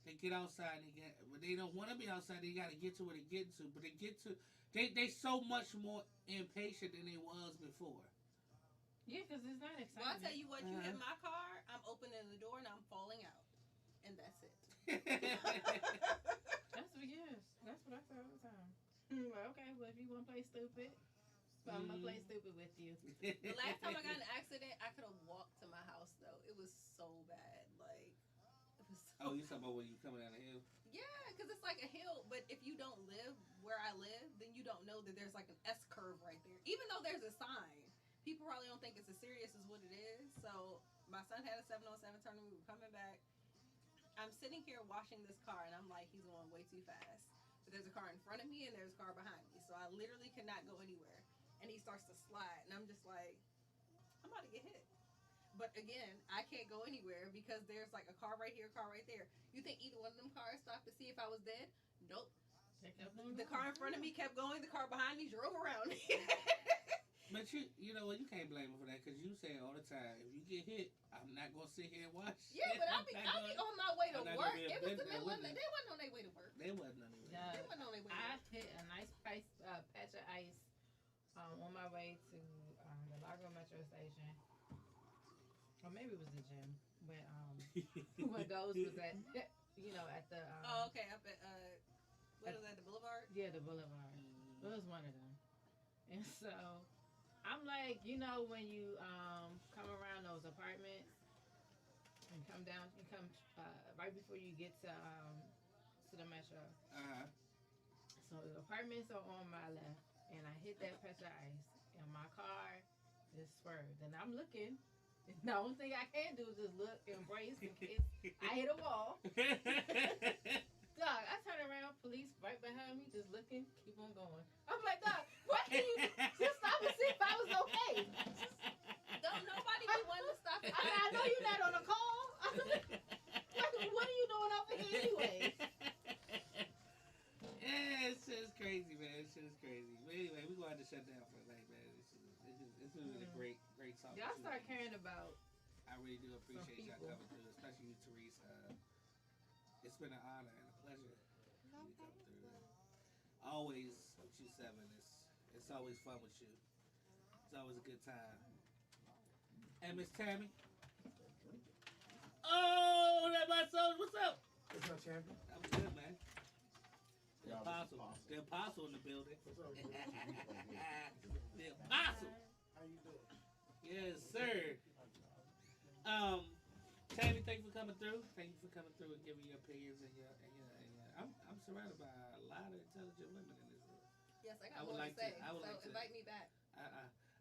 they get outside and but they don't want to be outside, they gotta get to where they get to. But they so much more impatient than they was before. Yeah, because it's not exciting. well, I tell you what, you hit Uh-huh. my car, I'm opening the door and I'm falling out, and that's it. That's what I say all the time. Well, okay, well if you want to play stupid, I'm gonna play stupid with you. The last time I got in an accident, I could have walked to my house though. It was so bad, like it was. So Oh, you talking about when you coming down the hill? Yeah, because it's like a hill, but if you don't live where I live, then you don't know that there's like an S curve right there. Even though there's a sign, people probably don't think it's as serious as what it is. So my son had a 707 tournament. We were coming back. I'm sitting here washing this car, and I'm like, he's going way too fast. But there's a car in front of me, and there's a car behind me. So I literally cannot go anywhere. And he starts to slide, and I'm just like, I'm about to get hit. But again, I can't go anywhere because there's like a car right here, a car right there. You think either one of them cars stopped to see if I was dead? Nope. The car in front of me kept going. The car behind me drove around me. But you know what? You can't blame her for that because you say all the time, if you get hit, I'm not gonna sit here and watch. Yeah, but I'll be on my way to I'm not work. gonna be a It was the bit- middle of the. They wasn't on their way to work. They wasn't on their way. Yeah. They wasn't on their way. To I work. hit a nice patch of ice on my way to the Largo Metro station. Or maybe it was the gym when Ghost was at, at the. Oh, okay. Up at what is that? The Boulevard. Yeah, the Boulevard. It was one of them. And so I'm like, when you come around those apartments and come down, you come right before you get to the Metro. Uh-huh. So the apartments are on my left, and I hit that patch of ice, and my car just swerved. And I'm looking. The only thing I can do is just look, embrace, in case I hit a wall. Dog, I turn around, police right behind me, just looking, keep on going. I'm like, dog, what can you just stop and see if I was okay? Don't nobody be wanting to stop it. I know you're not on a call. What are you doing over here anyway? Yeah, it's just crazy, man. It's just crazy. But anyway, we're going to have to shut down for the night, man. It's been a great talk. Y'all start caring about. I really do appreciate y'all people. coming through, especially you, Therese. It's been an honor and a pleasure. You come through. Always with you, Seven. It's always fun with you. It's always a good time. And Miss Tammy. Oh, that my soul. What's up? What's up, champion? I'm good, man. The Yeah, apostle. Apostle. The apostle in the building. What's up? The apostle. How you doing? Yes, sir. Tammy, thank you for coming through. Thank you for coming through and giving your opinions and your. I'm surrounded by a lot of intelligent women in this room. Yes, I I got would more like to say. to- I would So like to- invite me back.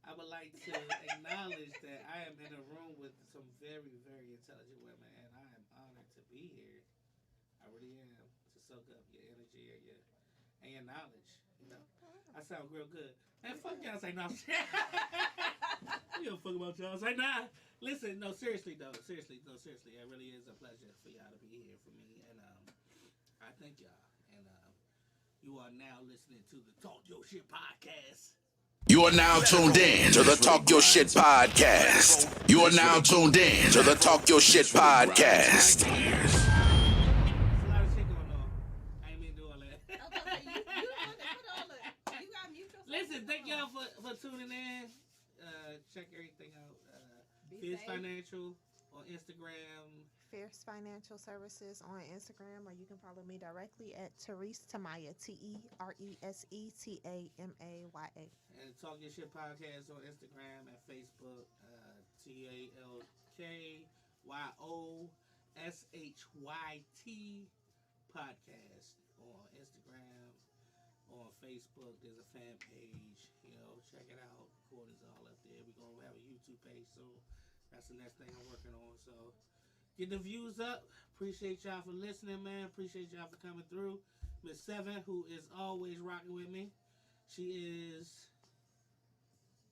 I would like to acknowledge that I am in a room with some very, very intelligent women, and I am honored to be here. I really am, to soak up your energy and your knowledge. I sound real good. Man, fuck y'all. Say no. You don't fuck about y'all. Say nah. Listen, no, seriously though. Seriously. It really is a pleasure for y'all to be here for me, and I thank y'all. And you are now listening to the Talk Your Shit podcast. You are now tuned in to the Talk Your Shit podcast. You are now tuned in to the Talk Your Shit podcast. There's a lot of shit going on. I ain't mean to do all that. I was about to say, you the one that put all the. You got mute yourself. Listen, thank y'all for tuning in. Check everything out. Be Fizz safe. Financial on Instagram. Fierce Financial Services on Instagram, or you can follow me directly at Therese Tamaya, TereseTamaya. And Talk Your Shit podcast on Instagram and Facebook. TalkyosHyt podcast on Instagram. On Facebook, there's a fan page. Check it out. Recordings all up there. We're gonna have a YouTube page soon. That's the next thing I'm working on. So get the views up. Appreciate y'all for listening, man. Appreciate y'all for coming through. Miss Seven, who is always rocking with me. She is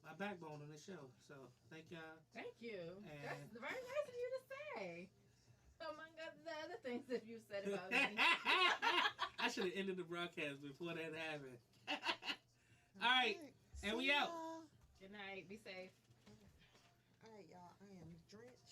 my backbone on the show. So thank y'all. Thank you. And- That's very nice of you to say. Among the other things that you said about me. I should have ended the broadcast before that happened. All right. And we out. y'all. Good night. Be safe. All right, y'all. I am drenched.